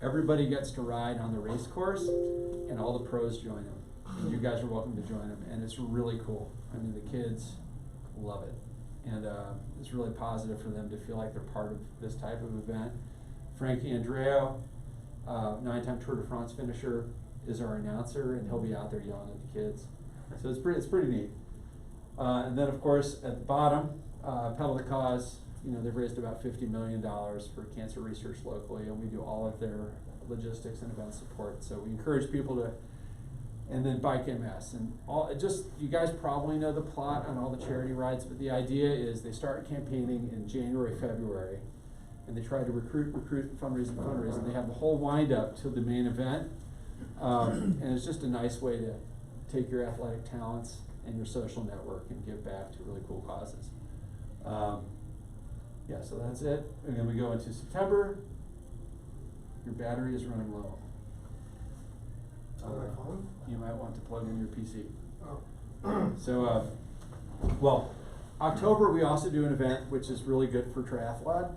Everybody gets to ride on the race course, and all the pros join them. And you guys are welcome to join them, and it's really cool. I mean, the kids love it. And it's really positive for them to feel like they're part of this type of event. Frankie Andreo, 9-time Tour de France finisher, is our announcer, and he'll be out there yelling at the kids. So it's pretty neat. And then of course at the bottom, Pedal the Cause. They've raised about $50 million for cancer research locally, and we do all of their logistics and event support. So we encourage people to. And then Bike MS, and you guys probably know the plot on all the charity rides, but the idea is they start campaigning in January, February, and they try to recruit, fundraise. They have the whole wind up to the main event, and it's just a nice way to take your athletic talents and your social network and give back to really cool causes. Yeah, so that's it. And then we go into September. Your battery is running low. On my phone? You might want to plug in your PC. Oh. So, October we also do an event which is really good for triathlon.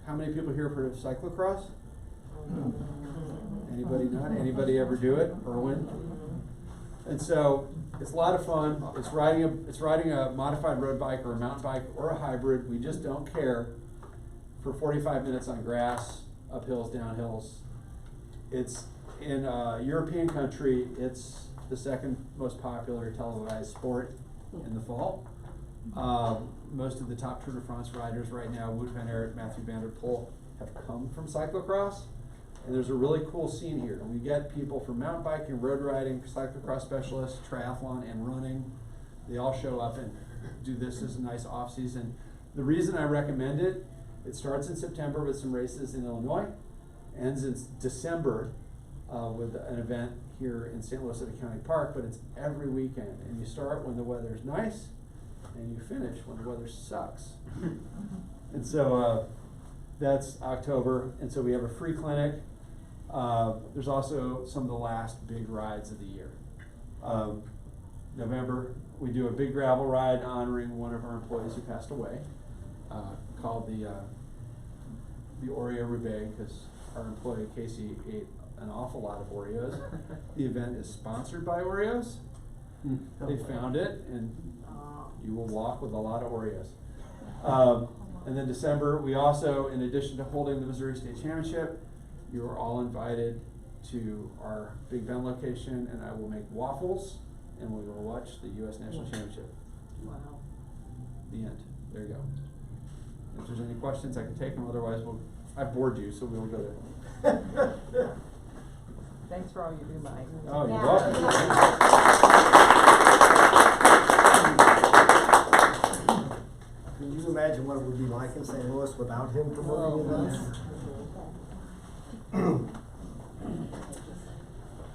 How many people here have heard of cyclocross? Anybody not? Anybody ever do it? Erwin? And so it's a lot of fun. It's riding a modified road bike or a mountain bike or a hybrid. We just don't care. For 45 minutes on grass, uphills, downhills. It's in a European country, it's the second most popular televised sport in the fall. Most of the top Tour de France riders right now, Wout van Aert, Mathieu van der Poel, have come from cyclocross. And there's a really cool scene here. We get people from mountain biking, road riding, cyclocross specialists, triathlon, and running. They all show up and do this as a nice off season. The reason I recommend it, it starts in September with some races in Illinois, ends in December with an event here in St. Louis at the County Park, but it's every weekend. And you start when the weather's nice, and you finish when the weather sucks. And so that's October, and so we have a free clinic. There's also some of the last big rides of the year. November, we do a big gravel ride honoring one of our employees who passed away, called the Oreo Roubaix, because our employee Casey ate an awful lot of Oreos. The event is sponsored by Oreos. They found it, and you will walk with a lot of Oreos. And then December, we also, in addition to holding the Missouri State Championship, you are all invited to our Big Bend location, and I will make waffles, and we will watch the U.S. National Championship. Wow. The end. There you go. If there's any questions, I can take them. Otherwise, I've bored you, so we'll go to. Thanks for all you do, Mike. Oh, you're Yeah. welcome. Can you imagine what it would be like in St. Louis without him promoting events?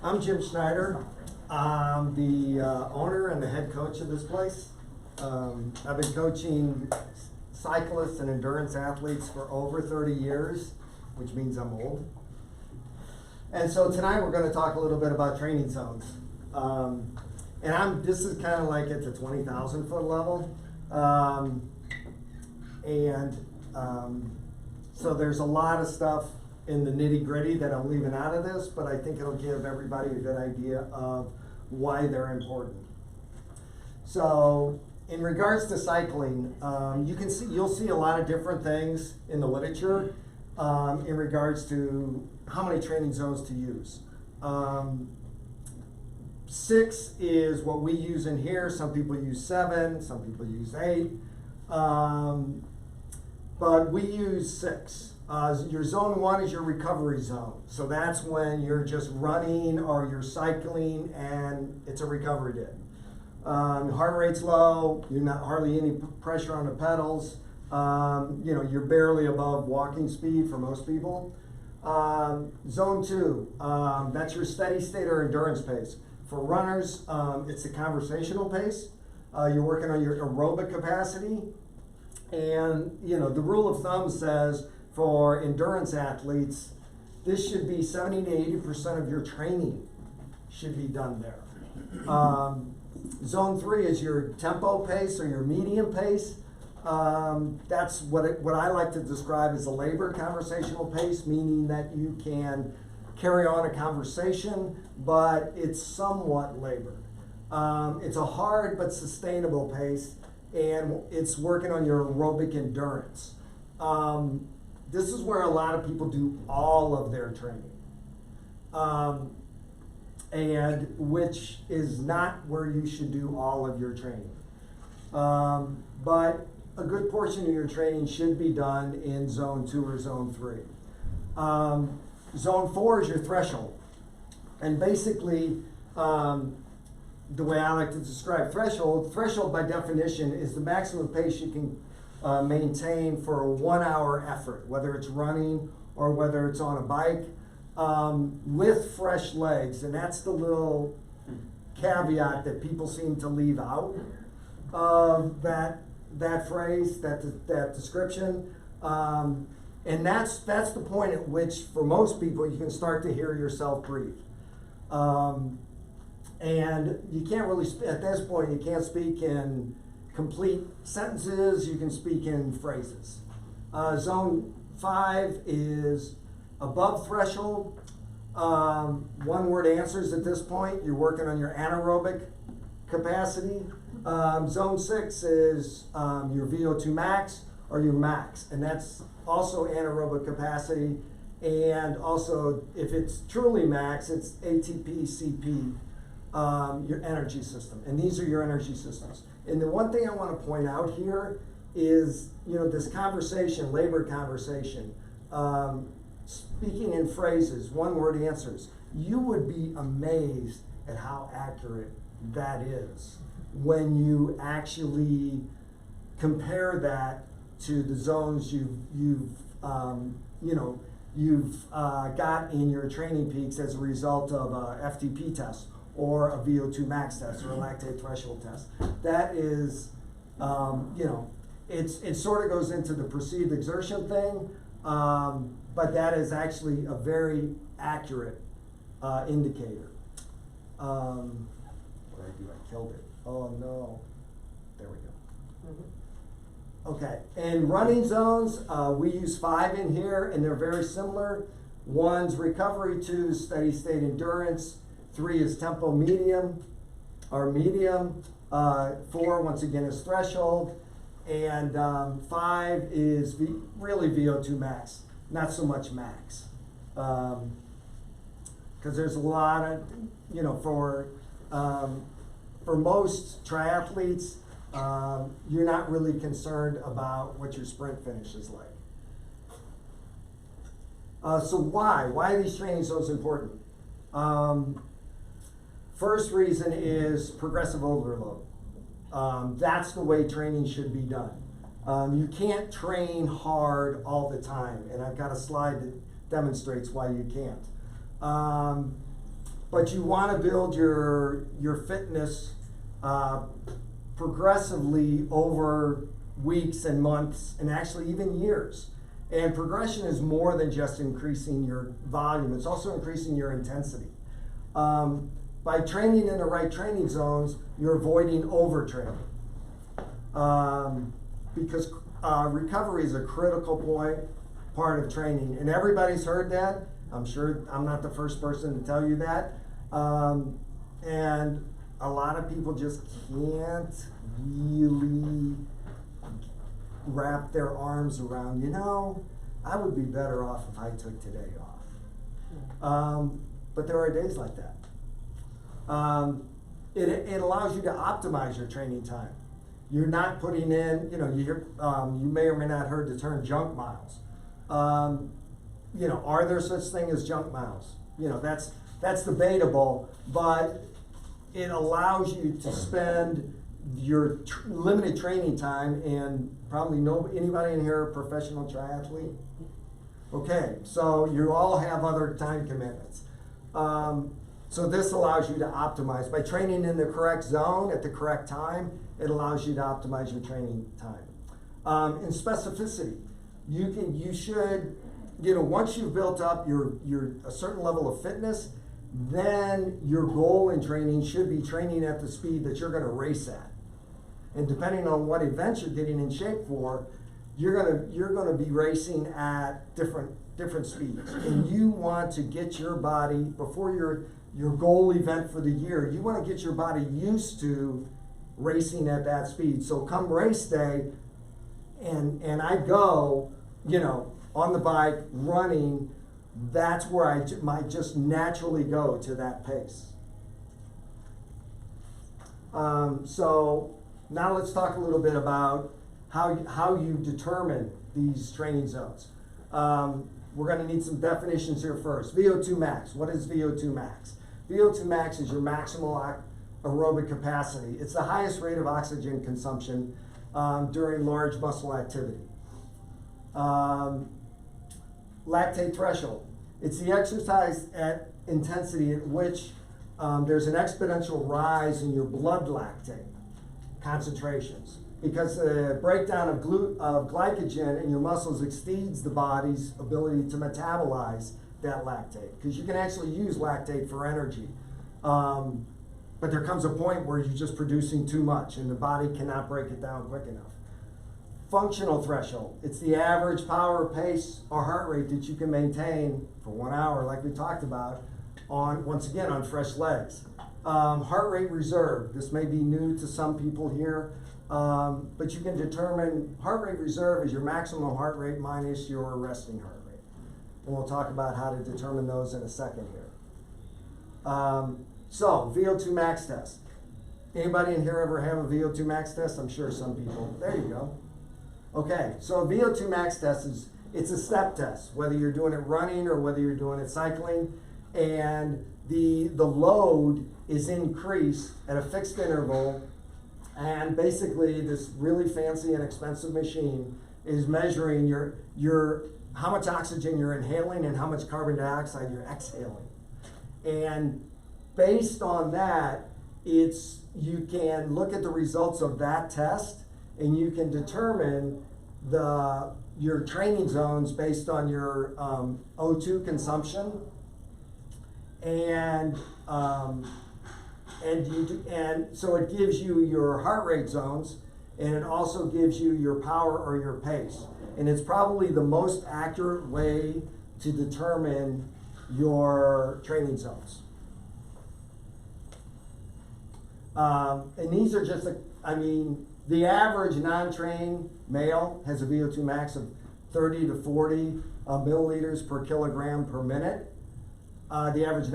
I'm Jim Schneider. I'm the owner and the head coach of this place. I've been coaching cyclists and endurance athletes for over 30 years, which means I'm old. And so tonight we're going to talk a little bit about training zones. And this is kind of like at the 20,000 foot level. So there's a lot of stuff in the nitty gritty that I'm leaving out of this, but I think it'll give everybody a good idea of why they're important. So in regards to cycling, you'll see a lot of different things in the literature in regards to how many training zones to use. 6 is what we use in here. Some people use 7, some people use 8. But we use 6. Your zone 1 is your recovery zone. So that's when you're just running or you're cycling and it's a recovery day. Heart rate's low, you're not hardly any pressure on the pedals. You're barely above walking speed for most people. Zone 2, that's your steady state or endurance pace. For runners, it's the conversational pace. You're working on your aerobic capacity. And, you know, the rule of thumb says for endurance athletes, this should be 70 to 80% of your training should be done there. Zone 3 is your tempo pace or your medium pace. That's what I like to describe as a labored conversational pace, meaning that you can carry on a conversation, but it's somewhat labored. It's a hard but sustainable pace, and it's working on your aerobic endurance. This is where a lot of people do all of their training. And which is not where you should do all of your training. But a good portion of your training should be done in Zone 2 or Zone 3. Zone 4 is your threshold. And basically, the way I like to describe threshold by definition is the maximum pace you can maintain for a 1 hour effort, whether it's running or whether it's on a bike. With fresh legs, and that's the little caveat that people seem to leave out of that phrase, that description, and that's the point at which, for most people, you can start to hear yourself breathe, and you can't really at this point you can't speak in complete sentences. You can speak in phrases. Zone 5 is above threshold, one-word answers at this point. You're working on your anaerobic capacity. Zone 6 is your VO2 max or your max, and that's also anaerobic capacity. And also, if it's truly max, it's ATP, CP, your energy system. And these are your energy systems. And the one thing I want to point out here is, you know, this conversation, labored conversation, speaking in phrases, one-word answers, you would be amazed at how accurate that is when you actually compare that to the zones you've got in your training peaks as a result of a FTP test or a VO2 max test or a lactate threshold test. That is, it sort of goes into the perceived exertion thing. But that is actually a very accurate indicator. What did I do? I killed it. Oh no. There we go. Okay, and running zones, we use 5 in here, and they're very similar. 1's recovery, 2 is steady state endurance, 3 is tempo medium, or medium, 4 once again is threshold, and 5 is really VO2 max. Not so much max, because there's a lot of, for most triathletes, you're not really concerned about what your sprint finish is like. So why are these training zones important? First reason is progressive overload. That's the way training should be done. You can't train hard all the time, and I've got a slide that demonstrates why you can't. But you want to build your fitness progressively over weeks and months, and actually even years. And progression is more than just increasing your volume, it's also increasing your intensity. By training in the right training zones, you're avoiding overtraining. Because recovery is a critical part of training, and everybody's heard that. I'm sure I'm not the first person to tell you that. And a lot of people just can't really wrap their arms around, I would be better off if I took today off. But there are days like that. It allows you to optimize your training time. You're not putting in, you may or may not heard the term junk miles. Are there such thing as junk miles? That's debatable, but it allows you to spend your limited training time, and probably anybody in here a professional triathlete? Okay, so you all have other time commitments. So this allows you to optimize. By training in the correct zone at the correct time, it allows you to optimize your training time. In specificity, you should, once you've built up your a certain level of fitness, then your goal in training should be training at the speed that you're gonna race at. And depending on what events you're getting in shape for, you're gonna be racing at different speeds. And you want to get your body, before your goal event for the year, you wanna get your body used to racing at that speed. So come race day, and I go, on the bike, running, that's where I might just naturally go to that pace. So now let's talk a little bit about how you determine these training zones. We're gonna need some definitions here first. VO2 max, what is VO2 max? VO2 max is your maximal aerobic capacity. It's the highest rate of oxygen consumption during large muscle activity. Lactate threshold. It's the exercise at intensity at which there's an exponential rise in your blood lactate concentrations, because the breakdown of glycogen in your muscles exceeds the body's ability to metabolize that lactate, because you can actually use lactate for energy. But there comes a point where you're just producing too much and the body cannot break it down quick enough. Functional threshold. It's the average power, pace, or heart rate that you can maintain for 1 hour, like we talked about, once again, on fresh legs. Heart rate reserve. This may be new to some people here, but you can determine heart rate reserve is your maximum heart rate minus your resting heart rate. And we'll talk about how to determine those in a second here. So, VO2 max test. Anybody in here ever have a VO2 max test? I'm sure some people. There you go. Okay, so a VO2 max test it's a step test, whether you're doing it running or whether you're doing it cycling, and the load is increased at a fixed interval, and basically this really fancy and expensive machine is measuring how much oxygen you're inhaling and how much carbon dioxide you're exhaling. And based on that, you can look at the results of that test, and you can determine your training zones based on your O2 consumption, and so it gives you your heart rate zones, and it also gives you your power or your pace. And it's probably the most accurate way to determine your training zones. And these are just, the average non-trained male has a VO2 max of 30 to 40 milliliters per kilogram per minute. The average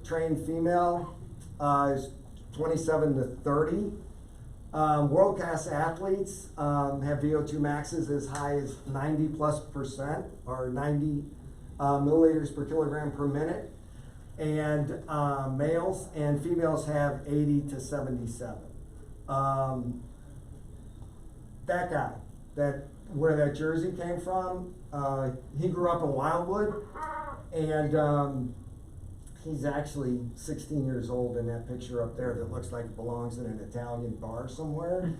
trained female is 27 to 30. World-class athletes have VO2 maxes as high as 90+% or 90 milliliters per kilogram per minute. And males and females have 80 to 77. That guy, where that jersey came from, he grew up in Wildwood, and he's actually 16 years old in that picture up there that looks like it belongs in an Italian bar somewhere.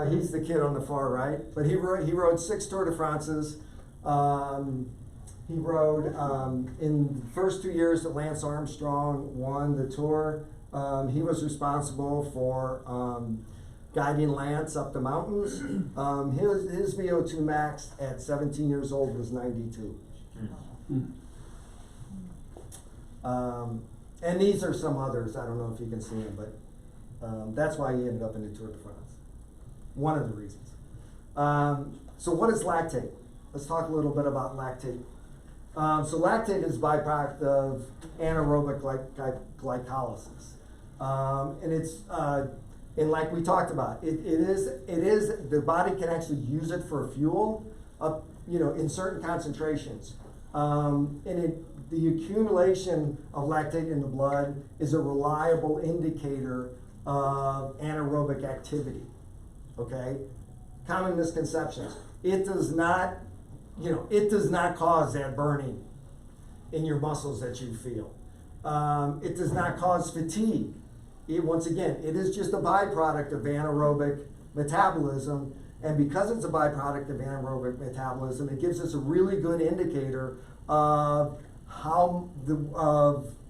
He's the kid on the far right, but he rode 6 Tour de France's. He rode in the first 2 years that Lance Armstrong won the Tour. He was responsible for guiding Lance up the mountains. His VO2 max at 17 years old was 92. And these are some others. I don't know if you can see them, but that's why he ended up in the Tour de France. One of the reasons. So what is lactate? Let's talk a little bit about lactate. So lactate is a byproduct of anaerobic glycolysis. And it's, and like we talked about, it is, the body can actually use it for fuel, in certain concentrations. And the accumulation of lactate in the blood is a reliable indicator of anaerobic activity, okay? Common misconceptions. It does not you know, it does not cause that burning in your muscles that you feel. It does not cause fatigue. Once again, it is just a byproduct of anaerobic metabolism, and because it's a byproduct of anaerobic metabolism, it gives us a really good indicator of how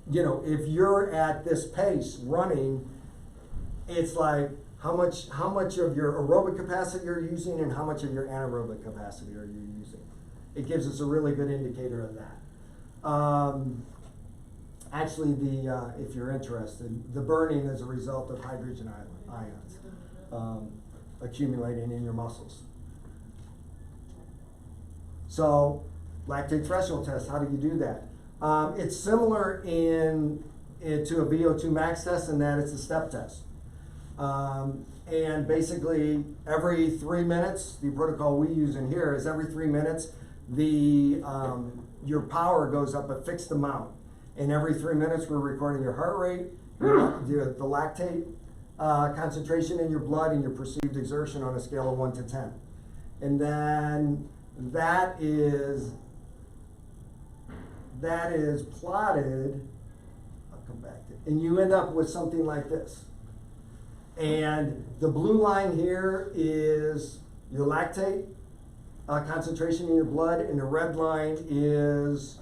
you know, if you're at this pace running, it's like how much of your aerobic capacity you're using and how much of your anaerobic capacity are you using. It gives us a really good indicator of that. Actually, if you're interested, the burning is a result of hydrogen ions accumulating in your muscles. So, lactate threshold test, how do you do that? It's similar to a VO2 max test in that it's a step test. And basically, every 3 minutes, the protocol we use in here is every 3 minutes, your power goes up a fixed amount. And every 3 minutes, we're recording your heart rate, the lactate concentration in your blood, and your perceived exertion on a scale of 1 to 10. And then that is plotted, I'll come back to it, and you end up with something like this. And the blue line here is your lactate concentration in your blood, and the red line is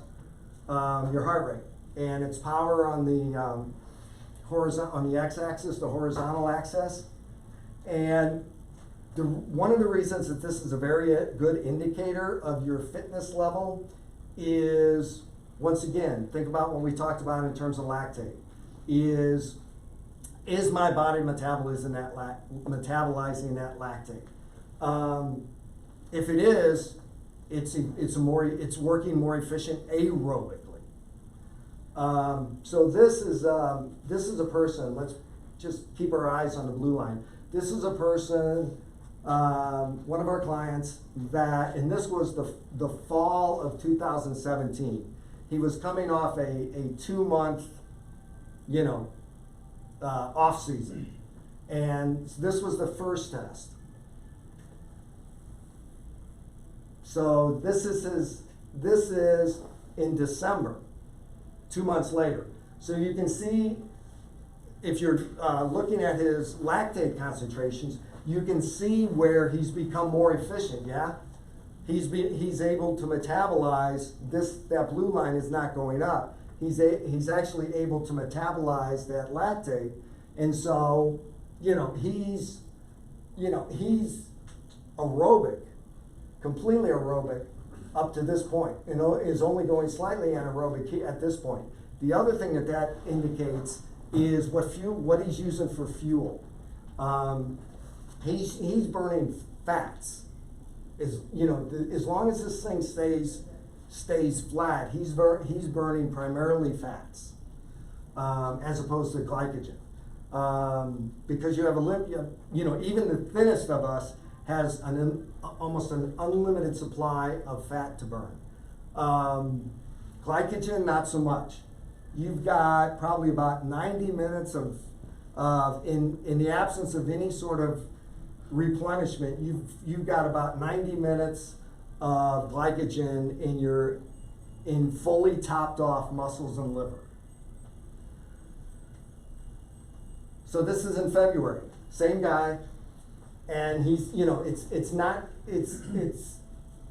your heart rate. And it's power on the on the x-axis, the horizontal axis. And one of the reasons that this is a very good indicator of your fitness level is, once again, think about what we talked about in terms of lactate. Is my body metabolizing that lactate? If it is, it's working more efficient aerobically. So this is a person. Let's just keep our eyes on the blue line. This is a person, one of our clients that, and this was the fall of 2017. He was coming off a 2-month, off season, and this was the first test. So this is in December, 2 months later. So you can see, if you're looking at his lactate concentrations, you can see where he's become more efficient, yeah? He's able to metabolize this, that blue line is not going up. He's actually able to metabolize that lactate. And so, he's aerobic, completely aerobic up to this point, is only going slightly anaerobic at this point. The other thing that indicates is what he's using for fuel. He's burning fats. As long as this thing stays flat, he's burning primarily fats, as opposed to glycogen. Because you have even the thinnest of us has almost an unlimited supply of fat to burn. Glycogen, not so much. You've got probably about 90 minutes of in the absence of any sort of replenishment, you've got about 90 minutes of glycogen in fully topped off muscles and liver. So this is in February, same guy, and he's,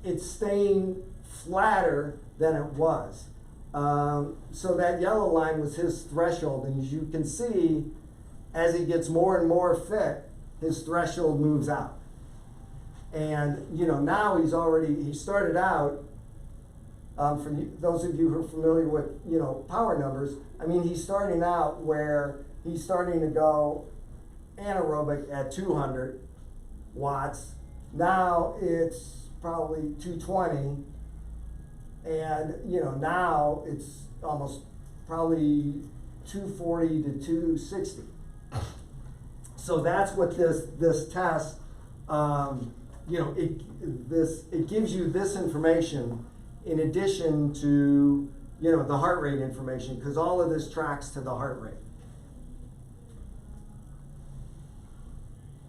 it's staying flatter than it was. So that yellow line was his threshold, and as you can see, as he gets more and more fit, his threshold moves out. And now he started out, for those of you who are familiar with power numbers, I mean, he's starting out where he's starting to go anaerobic at 200 watts. Now it's probably 220, and now it's almost probably 240 to 260. So that's what this test, it gives you this information in addition to the heart rate information, because all of this tracks to the heart rate.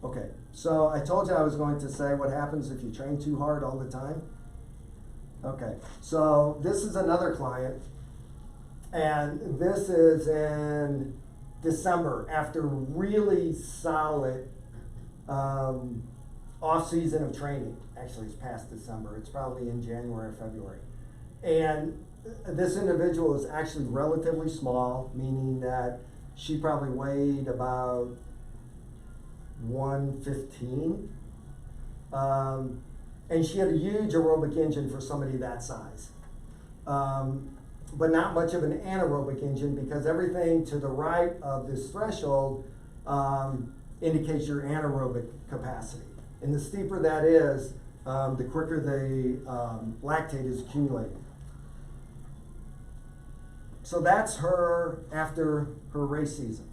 Okay, so I told you I was going to say what happens if you train too hard all the time. Okay, so this is another client, and this is in December, after really solid, off-season of training. Actually, it's past December, it's probably in January or February. And this individual is actually relatively small, meaning that she probably weighed about 115. And she had a huge aerobic engine for somebody that size. But not much of an anaerobic engine, because everything to the right of this threshold indicates your anaerobic capacity. And the steeper that is, the quicker the lactate is accumulating. So that's her after her race season.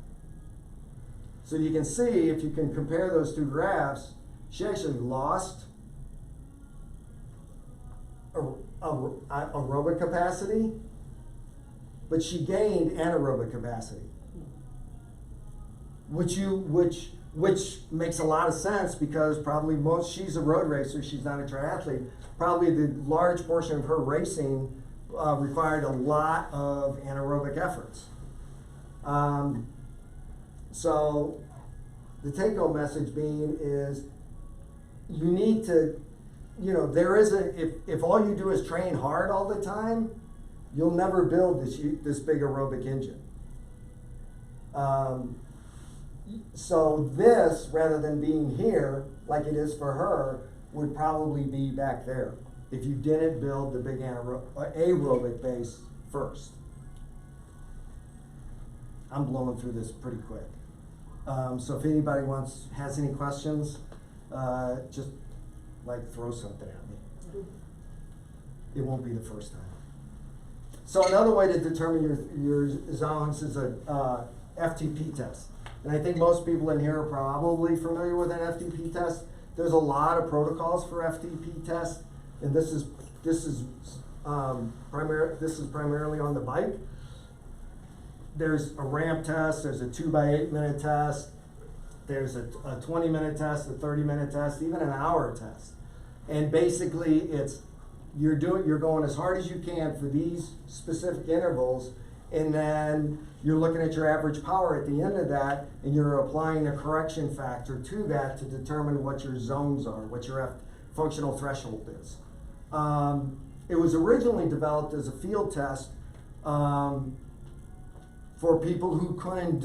So you can see, if you can compare those two graphs, she actually lost aerobic capacity, but she gained anaerobic capacity, which makes a lot of sense, because probably she's a road racer, she's not a triathlete. Probably the large portion of her racing required a lot of anaerobic efforts. So the take-home message being is, you need to, there isn't, if all you do is train hard all the time, you'll never build this big aerobic engine. So this, rather than being here, like it is for her, would probably be back there, if you didn't build the big aerobic base first. I'm blowing through this pretty quick. So if anybody has any questions, just throw something at me. It won't be the first time. So another way to determine your zones is a FTP test. And I think most people in here are probably familiar with an FTP test. There's a lot of protocols for FTP tests, and this is primarily on the bike. There's a ramp test, there's a 2x8 minute test, there's a 20-minute test, a 30-minute test, even an hour test. And basically you're going as hard as you can for these specific intervals, and then you're looking at your average power at the end of that, and you're applying a correction factor to that to determine what your zones are, what your functional threshold is. It was originally developed as a field test for people who couldn't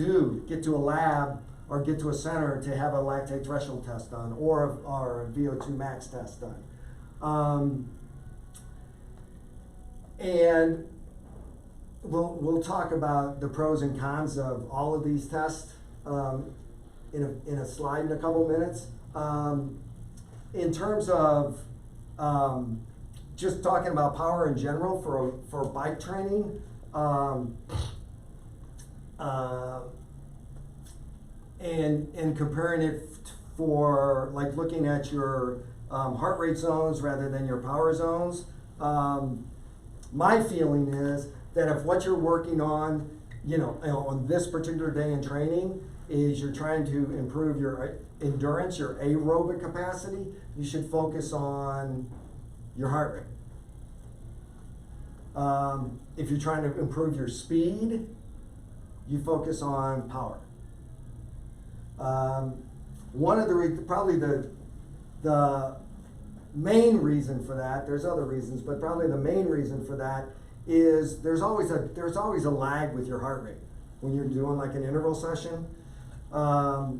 get to a lab or get to a center to have a lactate threshold test done, or a VO2 max test done. And we'll talk about the pros and cons of all of these tests in a slide in a couple minutes. In terms of just talking about power in general for bike training, and comparing it for looking at your heart rate zones rather than your power zones, my feeling is that if what you're working on, on this particular day in training, is you're trying to improve your endurance, your aerobic capacity, you should focus on your heart rate. If you're trying to improve your speed, you focus on power. One of probably the main reason for that, there's other reasons, but probably the main reason for that is there's always a lag with your heart rate when you're doing an interval session. Your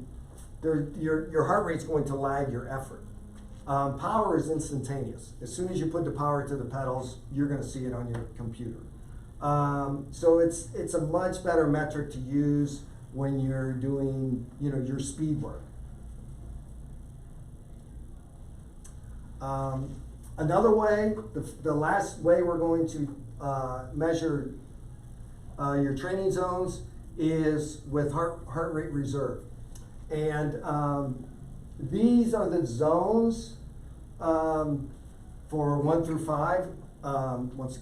heart rate's going to lag your effort. Power is instantaneous. As soon as you put the power to the pedals, you're going to see it on your computer. So it's a much better metric to use when you're doing your speed work. Another way, the last way we're going to measure your training zones is with heart rate reserve. And these are the zones for 1 through 5. Once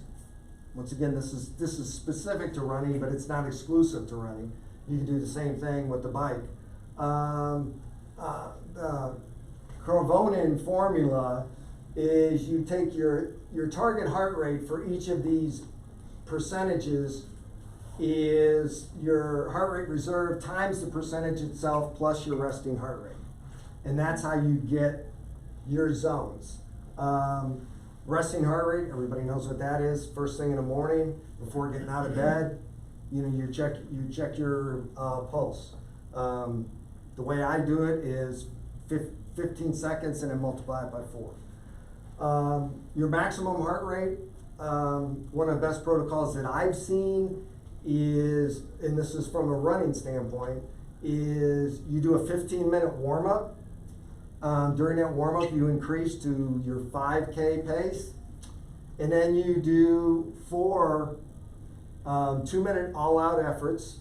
again, this is specific to running, but it's not exclusive to running. You can do the same thing with the bike. The Corvonen formula is you take your target heart rate for each of these percentages is your heart rate reserve times the percentage itself plus your resting heart rate. And that's how you get your zones. Resting heart rate, everybody knows what that is. First thing in the morning, before getting out of bed, you check your pulse. The way I do it is 15 seconds and then multiply it by 4. Your maximum heart rate, one of the best protocols that I've seen is, and this is from a running standpoint, is you do a 15-minute warm-up. During that warm-up, you increase to your 5K pace, and then you do 4 2-minute all-out efforts.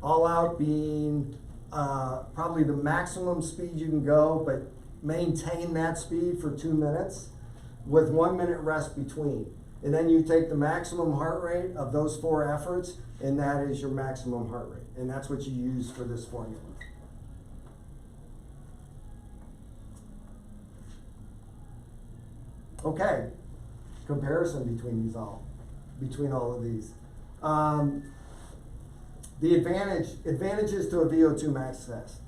All-out being probably the maximum speed you can go, but maintain that speed for 2 minutes with 1 minute rest between. And then you take the maximum heart rate of those 4 efforts, and that is your maximum heart rate. And that's what you use for this formula. Okay, comparison between all of these. The advantages to a VO2 max test.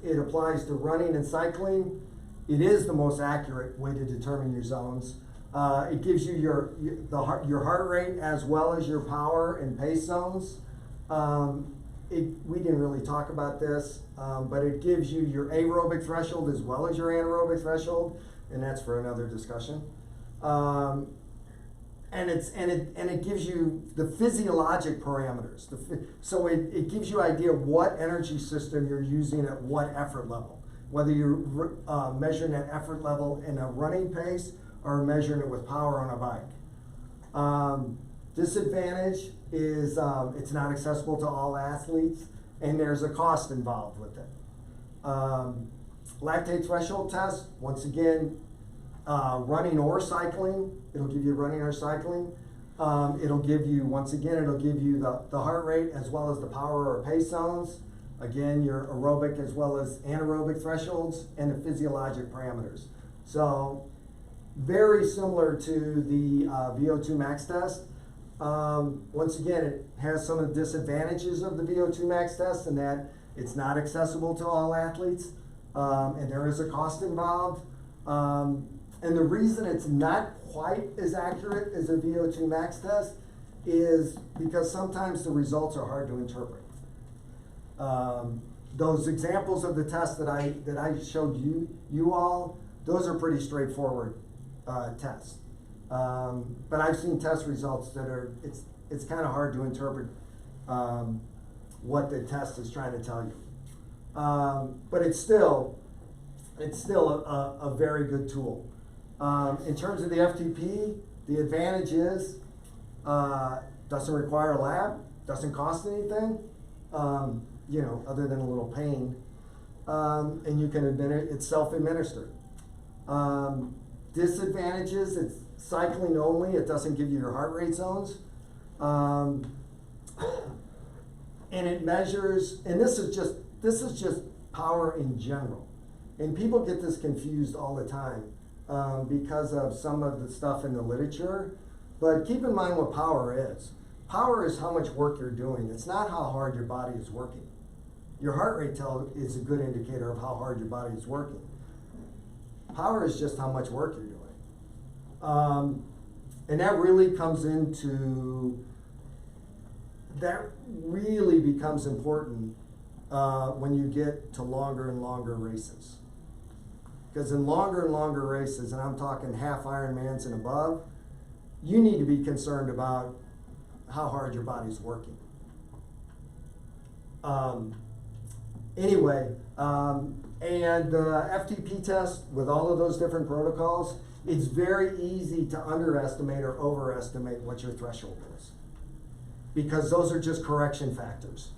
It applies to running and cycling. It is the most accurate way to determine your zones. It gives you your heart rate as well as your power and pace zones. We didn't really talk about this, but it gives you your aerobic threshold as well as your anaerobic threshold, and that's for another discussion. And it gives you the physiologic parameters. So it gives you an idea of what energy system you're using at what effort level. Whether you're measuring that effort level in a running pace or measuring it with power on a bike. Disadvantage is it's not accessible to all athletes, and there's a cost involved with it. Lactate threshold test, once again, running or cycling. It'll give you running or cycling. It'll give you, once again, it'll give you the heart rate as well as the power or pace zones. Again, your aerobic as well as anaerobic thresholds and the physiologic parameters. So very similar to the VO2 max test. Once again, it has some of the disadvantages of the VO2 max test in that it's not accessible to all athletes, and there is a cost involved. And the reason it's not quite as accurate as a VO2 max test is because sometimes the results are hard to interpret. Those examples of the tests that I showed you all, those are pretty straightforward tests. But I've seen test results that are, it's kind of hard to interpret what the test is trying to tell you. But it's still a very good tool. In terms of the FTP, the advantage is doesn't require a lab, doesn't cost anything, other than a little pain, and you can it's self-administered. Disadvantages, it's cycling only, it doesn't give you your heart rate zones. And it measures, and this is just power in general. And people get this confused all the time because of some of the stuff in the literature. But keep in mind what power is. Power is how much work you're doing. It's not how hard your body is working. Your heart rate is a good indicator of how hard your body is working. Power is just how much work you're doing. And that really becomes important when you get to longer and longer races. Because in longer and longer races, and I'm talking half Ironmans and above, you need to be concerned about how hard your body's working. And the FTP test, with all of those different protocols, it's very easy to underestimate or overestimate what your threshold is. Because those are just correction factors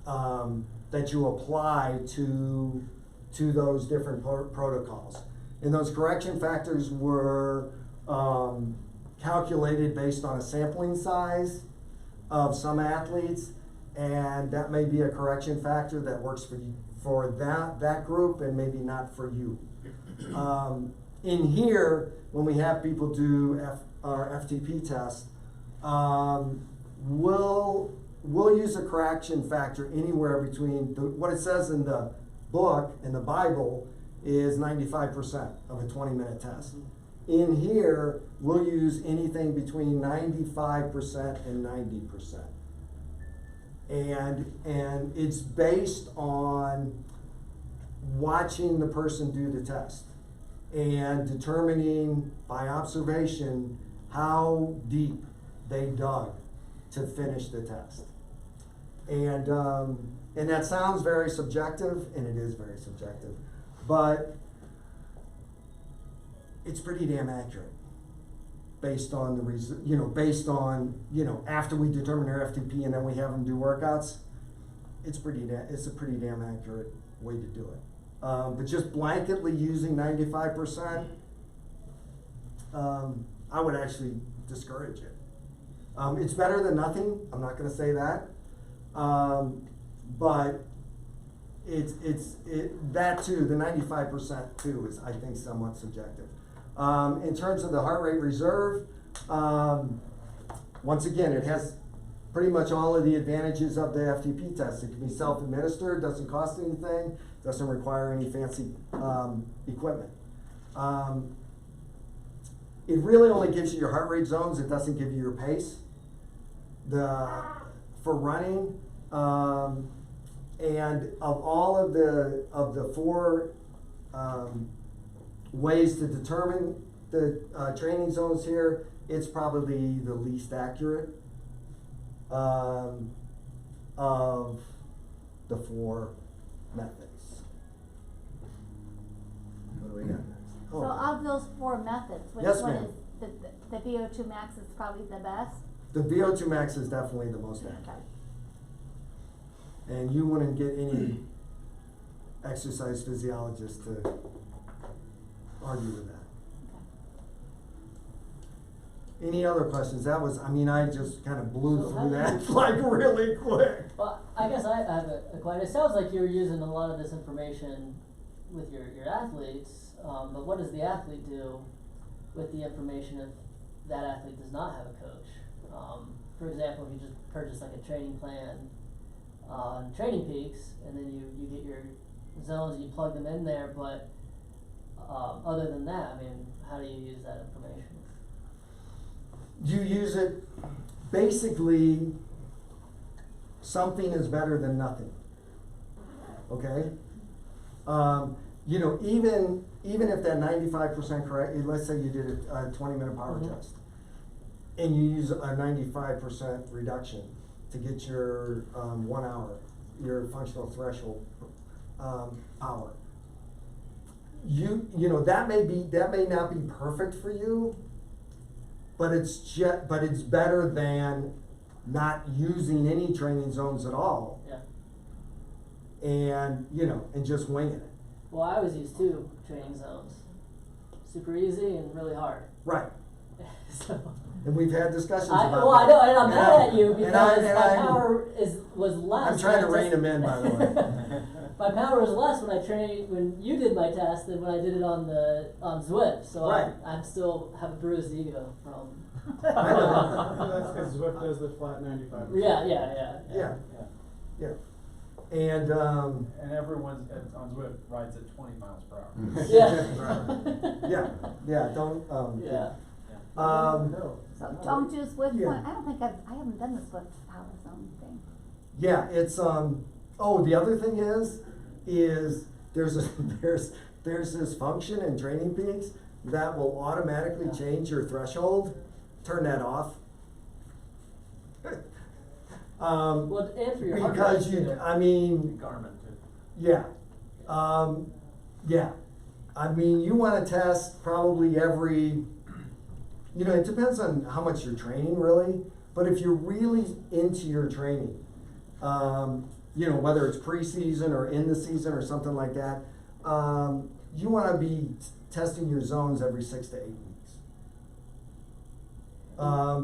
that you apply to those different protocols. And those correction factors were calculated based on a sampling size of some athletes, and that may be a correction factor that works for that group and maybe not for you. In here, when we have people do our FTP test, we'll use a correction factor anywhere between what it says in the book, in the Bible, is 95% of a 20-minute test. In here, we'll use anything between 95% and 90%. And it's based on watching the person do the test and determining by observation how deep they dug to finish the test. And that sounds very subjective, and it is very subjective, but it's pretty damn accurate based on after we determine their FTP and then we have them do workouts. It's a pretty damn accurate way to do it. But just blanketly using 95%, I would actually discourage it. It's better than nothing, I'm not gonna say that. But that too, the 95% too is, I think, somewhat subjective. In terms of the heart rate reserve, once again, it has pretty much all of the advantages of the FTP test. It can be self-administered, doesn't cost anything, doesn't require any fancy equipment. It really only gives you your heart rate zones, it doesn't give you your pace. For running, and of all of the four ways to determine the training zones here, it's probably the least accurate of the four methods. What do we got next? So of those four methods, which Yes, one ma'am. is, the VO2 max is probably the best? The VO2 max is definitely the most accurate. Okay. And you wouldn't get any exercise physiologist to argue with that. Any other questions? That was, I mean, I just kind of blew So through how- that like really quick. Well, I guess I have a question. It sounds like you're using a lot of this information with your athletes, but what does the athlete do with the information if that athlete does not have a coach? For example, if you just purchase like a training plan on Training Peaks, and then you get your zones and you plug them in there, but other than that, I mean, how do you use that information? You use it, basically, something is better than nothing, okay? You know, even if that 95% correct, let's say you did a 20-minute power test, and you use a 95% reduction to get your 1 hour, your functional threshold power. You know, that may not be perfect for you, but it's better than not using any training zones at all. Yeah. And and just winging it. Well, I always use 2 training zones. Super easy and really hard. Right. So. And we've had discussions about Well, that. I know, and I'm And mad I- at you and because I- my power was less. I'm trying to when I rein him in, by the way. My power was less when you did my test than when I did it on Zwift. So Right. I'm still have a bruised ego from. I know. That's because Zwift does the flat 95%. Yeah. And And everyone on Zwift rides at 20 miles per hour. yeah, don't Yeah. So don't do Swift Yeah. one, I haven't done the Swift power zone thing. yeah, it's the other thing is there's this function in Training Peaks that will automatically change your threshold. Turn that off. Well, and for your heart Because rate, you, I mean, Garmin too. yeah, yeah. I mean, you want to test probably every, it depends on how much you're training really, but if you're really into your training, whether it's preseason or in the season or something like that, you want to be testing your zones every 6 to 8 weeks.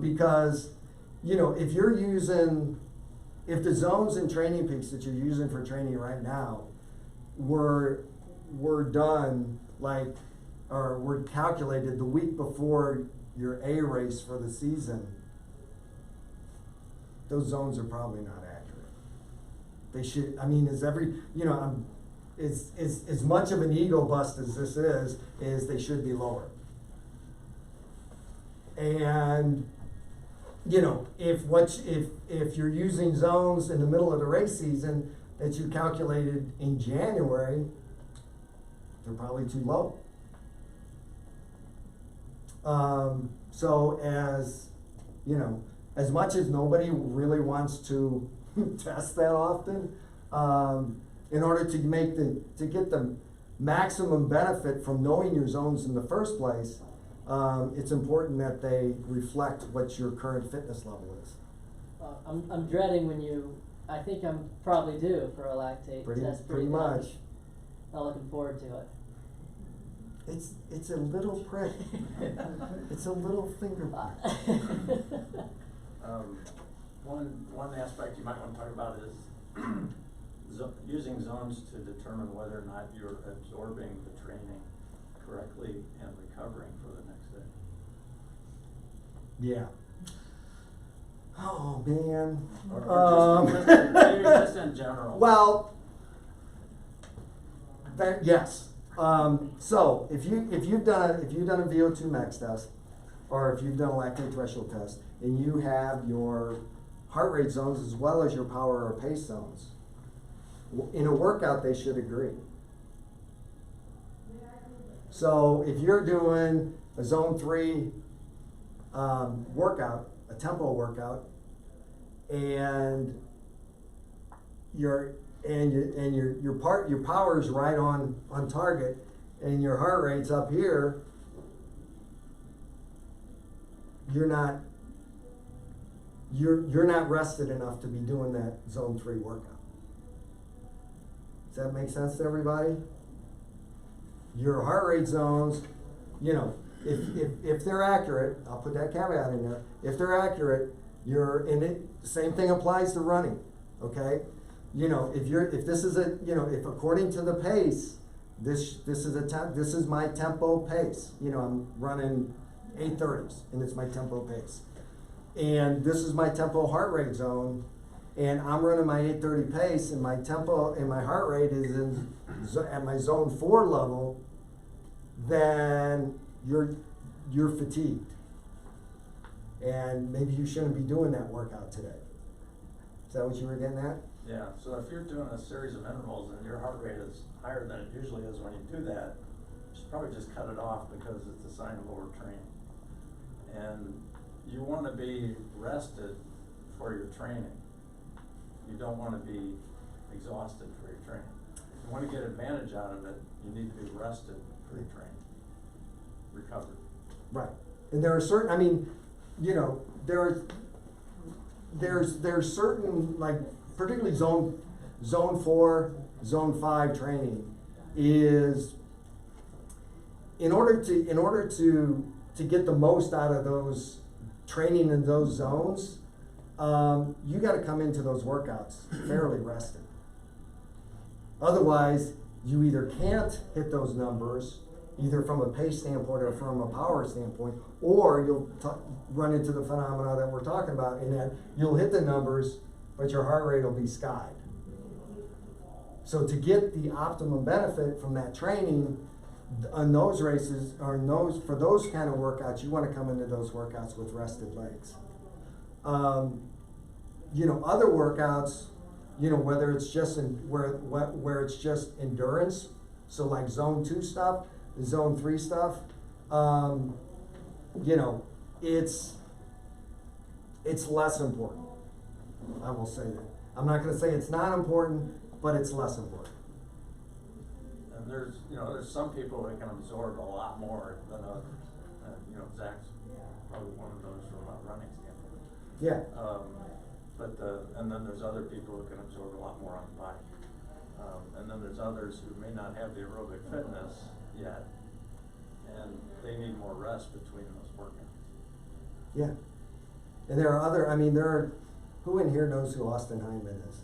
Because, if the zones in Training Peaks that you're using for training right now were were done like, or were calculated the week before your A race for the season, those zones are probably not accurate. They should, I mean, as much of an ego bust as this is they should be lower. And, you know, if you're using zones in the middle of the race season that you calculated in January, they're probably too low. So as, you know, as much as nobody really wants to test that often, in order to get the maximum benefit from knowing your zones in the first place, it's important that they reflect what your current fitness level is. I'm dreading when you, I think I'm probably due for a lactate test. Pretty much. Not looking forward to it. It's a little prick. It's a little finger. One aspect you might want to talk about is using zones to determine whether or not you're absorbing the training correctly and recovering for the next day. Yeah. Oh man. Or maybe just in general. Well, yes. So if you've done a VO2 max test, or if you've done a lactate threshold test, and you have your heart rate zones as well as your power or pace zones, in a workout they should agree. So if you're doing a zone 3 workout, a tempo workout, and your power is right on target, and your heart rate's up here, you're not rested enough to be doing that zone 3 workout. Does that make sense to everybody? Your heart rate zones, you know, if they're accurate, I'll put that caveat in there. If they're accurate, same thing applies to running, okay? You know, if this is if according to the pace, this is my tempo pace. You know, I'm running 8:30s, and it's my tempo pace. And this is my tempo heart rate zone, and I'm running my 8:30 pace, and my tempo and my heart rate is at my zone 4 level, then you're fatigued. And maybe you shouldn't be doing that workout today. Is that what you were getting at? Yeah, so if you're doing a series of intervals and your heart rate is higher than it usually is when you do that, you should probably just cut it off because it's a sign of overtraining. And you want to be rested for your training. You don't want to be exhausted for your training. If you want to get advantage out of it, you need to be rested for your training, recovered. Right. And there are certain, I mean, you know, there's certain, like, particularly zone 4, zone 5 training is, in order to get the most out of those training in those zones, you got to come into those workouts fairly rested. Otherwise, you either can't hit those numbers, either from a pace standpoint or from a power standpoint, or you'll run into the phenomena that we're talking about, in that you'll hit the numbers, but your heart rate will be skied. So to get the optimum benefit from that training on those races, or for those kind of workouts, you want to come into those workouts with rested legs. You know, other workouts, you know, whether it's just where it's just endurance, so like zone 2 stuff, zone 3 stuff, you know, it's less important. I will say that. I'm not going to say it's not important, but it's less important. And there's some people that can absorb a lot more than others. You know, Zach's probably one of those from a running standpoint. Yeah. And then there's other people who can absorb a lot more on the bike. And then there's others who may not have the aerobic fitness yet, and they need more rest between those workouts. Yeah. And there are who in here knows who Austin Hyman is?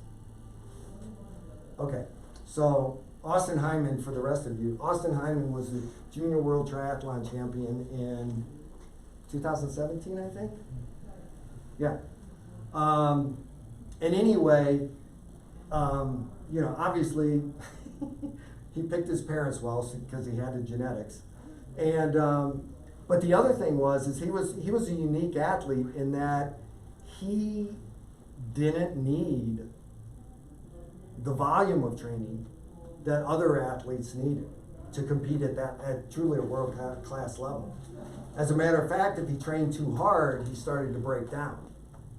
Okay. So Austin Hyman, for the rest of you, Austin Hyman was the junior world triathlon champion in 2017, I think? Yeah. And anyway, you know, obviously, he picked his parents well because he had the genetics. And, but the other thing is he was a unique athlete in that he didn't need the volume of training that other athletes needed to compete at truly a world class level. As a matter of fact, if he trained too hard, he started to break down.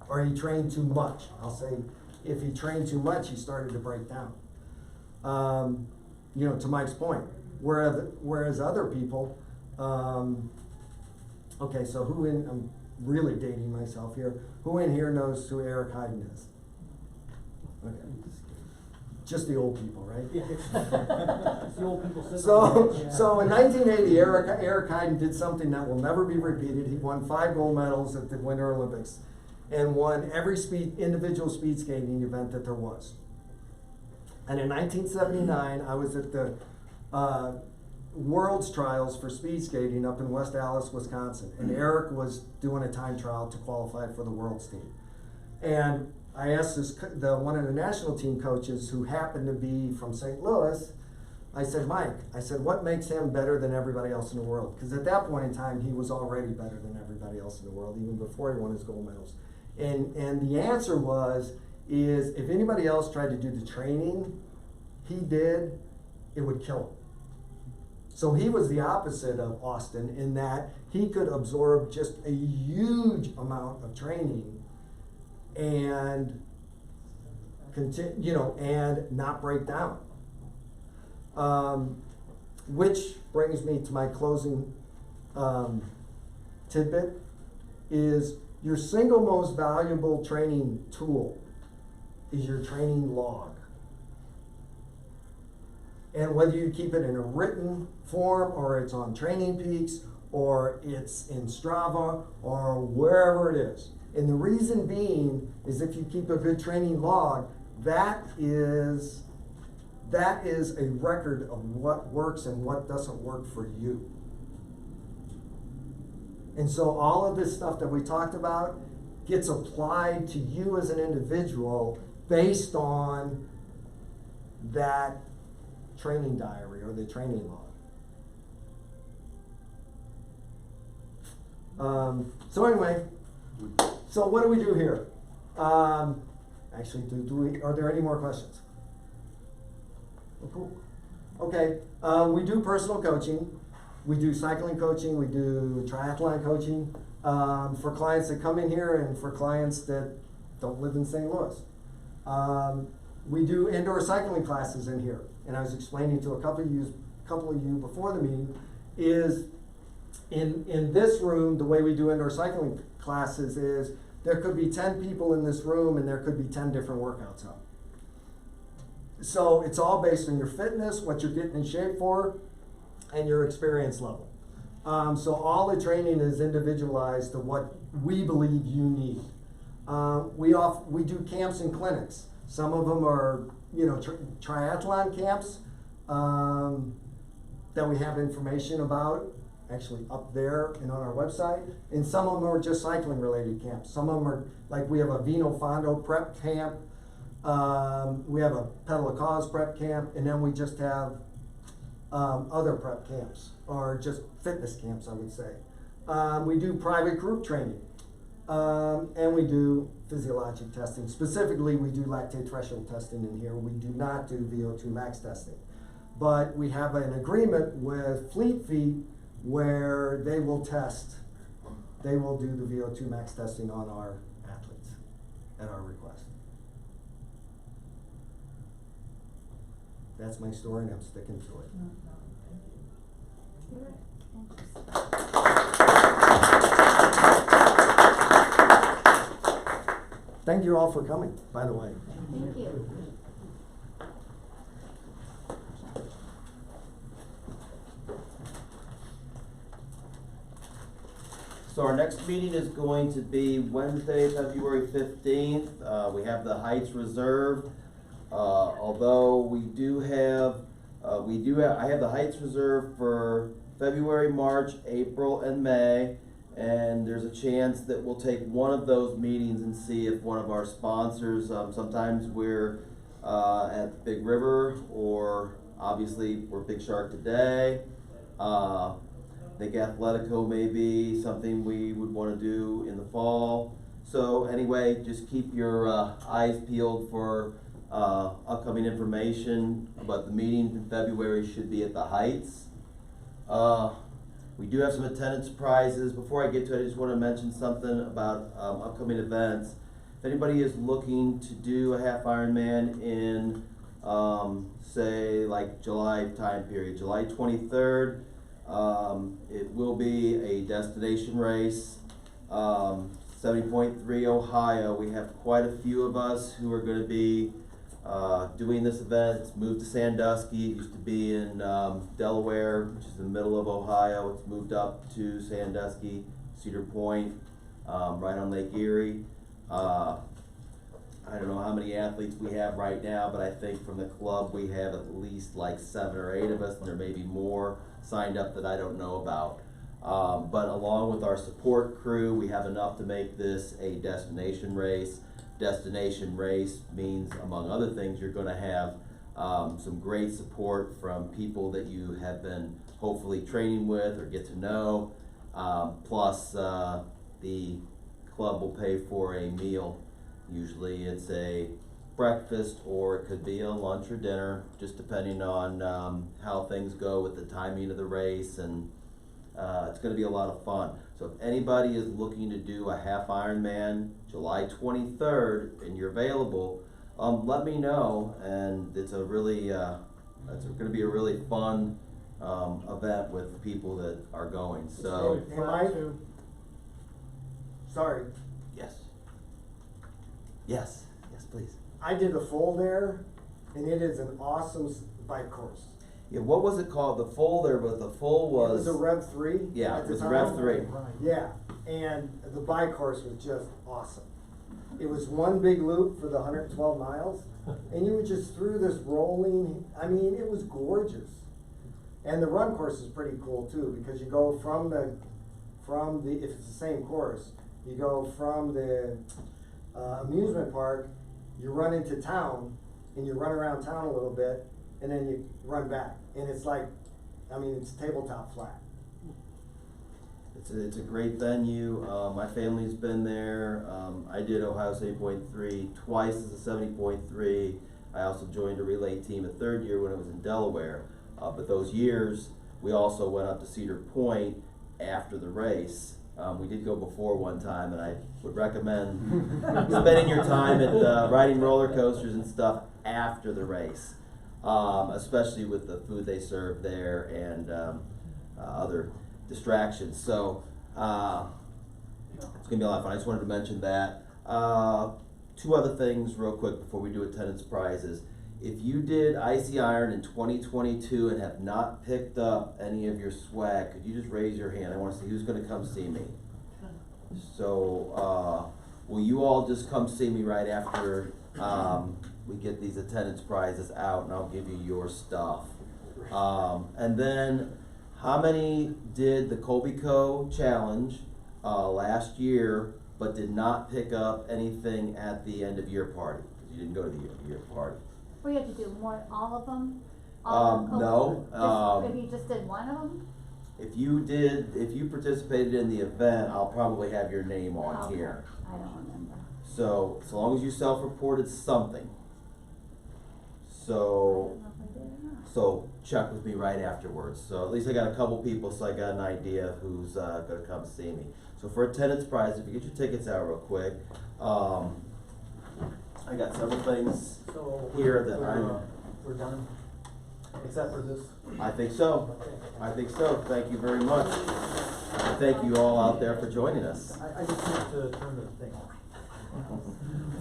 Or he trained too much. I'll say, if he trained too much, he started to break down. You know, to Mike's point. Whereas other people, okay, so I'm really dating myself here. Who in here knows who Eric Heiden is? Okay. Just the old people, right? It's the old people sitting So on it, yeah. so in 1980, Eric Heiden did something that will never be repeated. He won 5 gold medals at the Winter Olympics and won every individual speed skating event that there was. And in 1979, I was at the World's Trials for speed skating up in West Allis, Wisconsin, and Eric was doing a time trial to qualify for the World's team. And I asked one of the national team coaches, who happened to be from St. Louis, I said, Mike, what makes him better than everybody else in the world? Because at that point in time, he was already better than everybody else in the world, even before he won his gold medals. And the answer is if anybody else tried to do the training he did, it would kill him. So he was the opposite of Austin in that he could absorb just a huge amount of training and and not break down. Which brings me to my closing tidbit is your single most valuable training tool is your training log. And whether you keep it in a written form or it's on Training Peaks or it's in Strava or wherever it is. And the reason being is if you keep a good training log, that is a record of what works and what doesn't work for you. And so all of this stuff that we talked about gets applied to you as an individual based on that training diary or the training log. So anyway, so what do we do here? Actually, are there any more questions? Oh, cool. Okay, we do personal coaching. We do cycling coaching. We do triathlon coaching for clients that come in here and for clients that don't live in St. Louis. We do indoor cycling classes in here. And I was explaining to a couple of you before the meeting is in this room, the way we do indoor cycling classes is there could be 10 people in this room and there could be 10 different workouts up. So it's all based on your fitness, what you're getting in shape for, and your experience level. So all the training is individualized to what we believe you need. We do camps and clinics. Some of them are, triathlon camps that we have information about, actually up there and on our website. And some of them are just cycling related camps. Some of them are, like we have a Vino Fondo prep camp. We have a Pedal a Cause prep camp. And then we just have other prep camps, or just fitness camps, I would say. We do private group training. And we do physiologic testing. Specifically, we do lactate threshold testing in here. We do not do VO2 max testing. But we have an agreement with Fleet Feet where they will do the VO2 max testing on our athletes at our request. That's my story and I'm sticking to it. Thank you all for coming, by the way. Thank you. So our next meeting is going to be Wednesday, February 15th. We have the Heights reserved. Although we do have I have the Heights reserved for February, March, April, and May. And there's a chance that we'll take one of those meetings and see if one of our sponsors, sometimes we're at Big River, or obviously we're Big Shark today. I think Athletico may be something we would want to do in the fall. So anyway, just keep your eyes peeled for upcoming information. But the meeting in February should be at the Heights. We do have some attendance prizes. Before I get to it, I just want to mention something about upcoming events. If anybody is looking to do a half Ironman in, say, like July time period, July 23rd, it will be a destination race. 70.3 Ohio. We have quite a few of us who are going to be doing this event. It's moved to Sandusky. It used to be in Delaware, which is the middle of Ohio. It's moved up to Sandusky, Cedar Point, right on Lake Erie. I don't know how many athletes we have right now, but I think from the club we have at least like 7 or 8 of us, and there may be more signed up that I don't know about. But along with our support crew, we have enough to make this a destination race. Destination race means, among other things, you're going to have some great support from people that you have been hopefully training with or get to know. Plus, the club will pay for a meal. Usually it's a breakfast, or it could be a lunch or dinner, just depending on how things go with the timing of the race, and it's going to be a lot of fun. So if anybody is looking to do a half Ironman July 23rd and you're available, let me know. And it's a really, it's going to be a really fun event with people that are going. So, Am I? Sorry. yes, yes, yes, please. I did a full there, and it is an awesome bike course. Yeah, what was it called? The full there, but the full It was. was a Rev 3. Yeah, at it the was time. Rev 3. Yeah, and the bike course was just awesome. It was one big loop for the 112 miles, and you were just through this rolling, I mean, it was gorgeous. And the run course is pretty cool too, because you go from the, if it's the same course, you go from the amusement park, you run into town, and you run around town a little bit, and then you run back. And it's like, I mean, it's tabletop flat. It's a great venue. My family's been there. I did Ohio 70.3 twice as a 70.3. I also joined a relay team a third year when it was in Delaware. But those years, we also went up to Cedar Point after the race. We did go before one time, and I would recommend spending your time at riding roller coasters and stuff after the race, especially with the food they serve there and other distractions. So it's gonna be a lot of fun. I just wanted to mention that. 2 other things real quick before we do attendance prizes. If you did Icy Iron in 2022 and have not picked up any of your swag, could you just raise your hand? I want to see who's going to come see me. So will you all just come see me right after we get these attendance prizes out, and I'll give you your stuff. And then, how many did the Colby Co. Challenge last year but did not pick up anything at the end of year party? Because you didn't go to the end of year party. We had to do more, all of them? No. If you just did one of them? If you participated in the event, I'll probably have your name on Okay. here. I don't remember. So long as you self-reported something. So check with me right afterwards. So at least I got a couple people, so I got an idea of who's gonna come see me. So for attendance prize, if you get your tickets out real quick, I got several things here that we're done, except for this. I think so. I think so. Thank you very much. And thank you all out there for joining us. I just need to turn the thing off.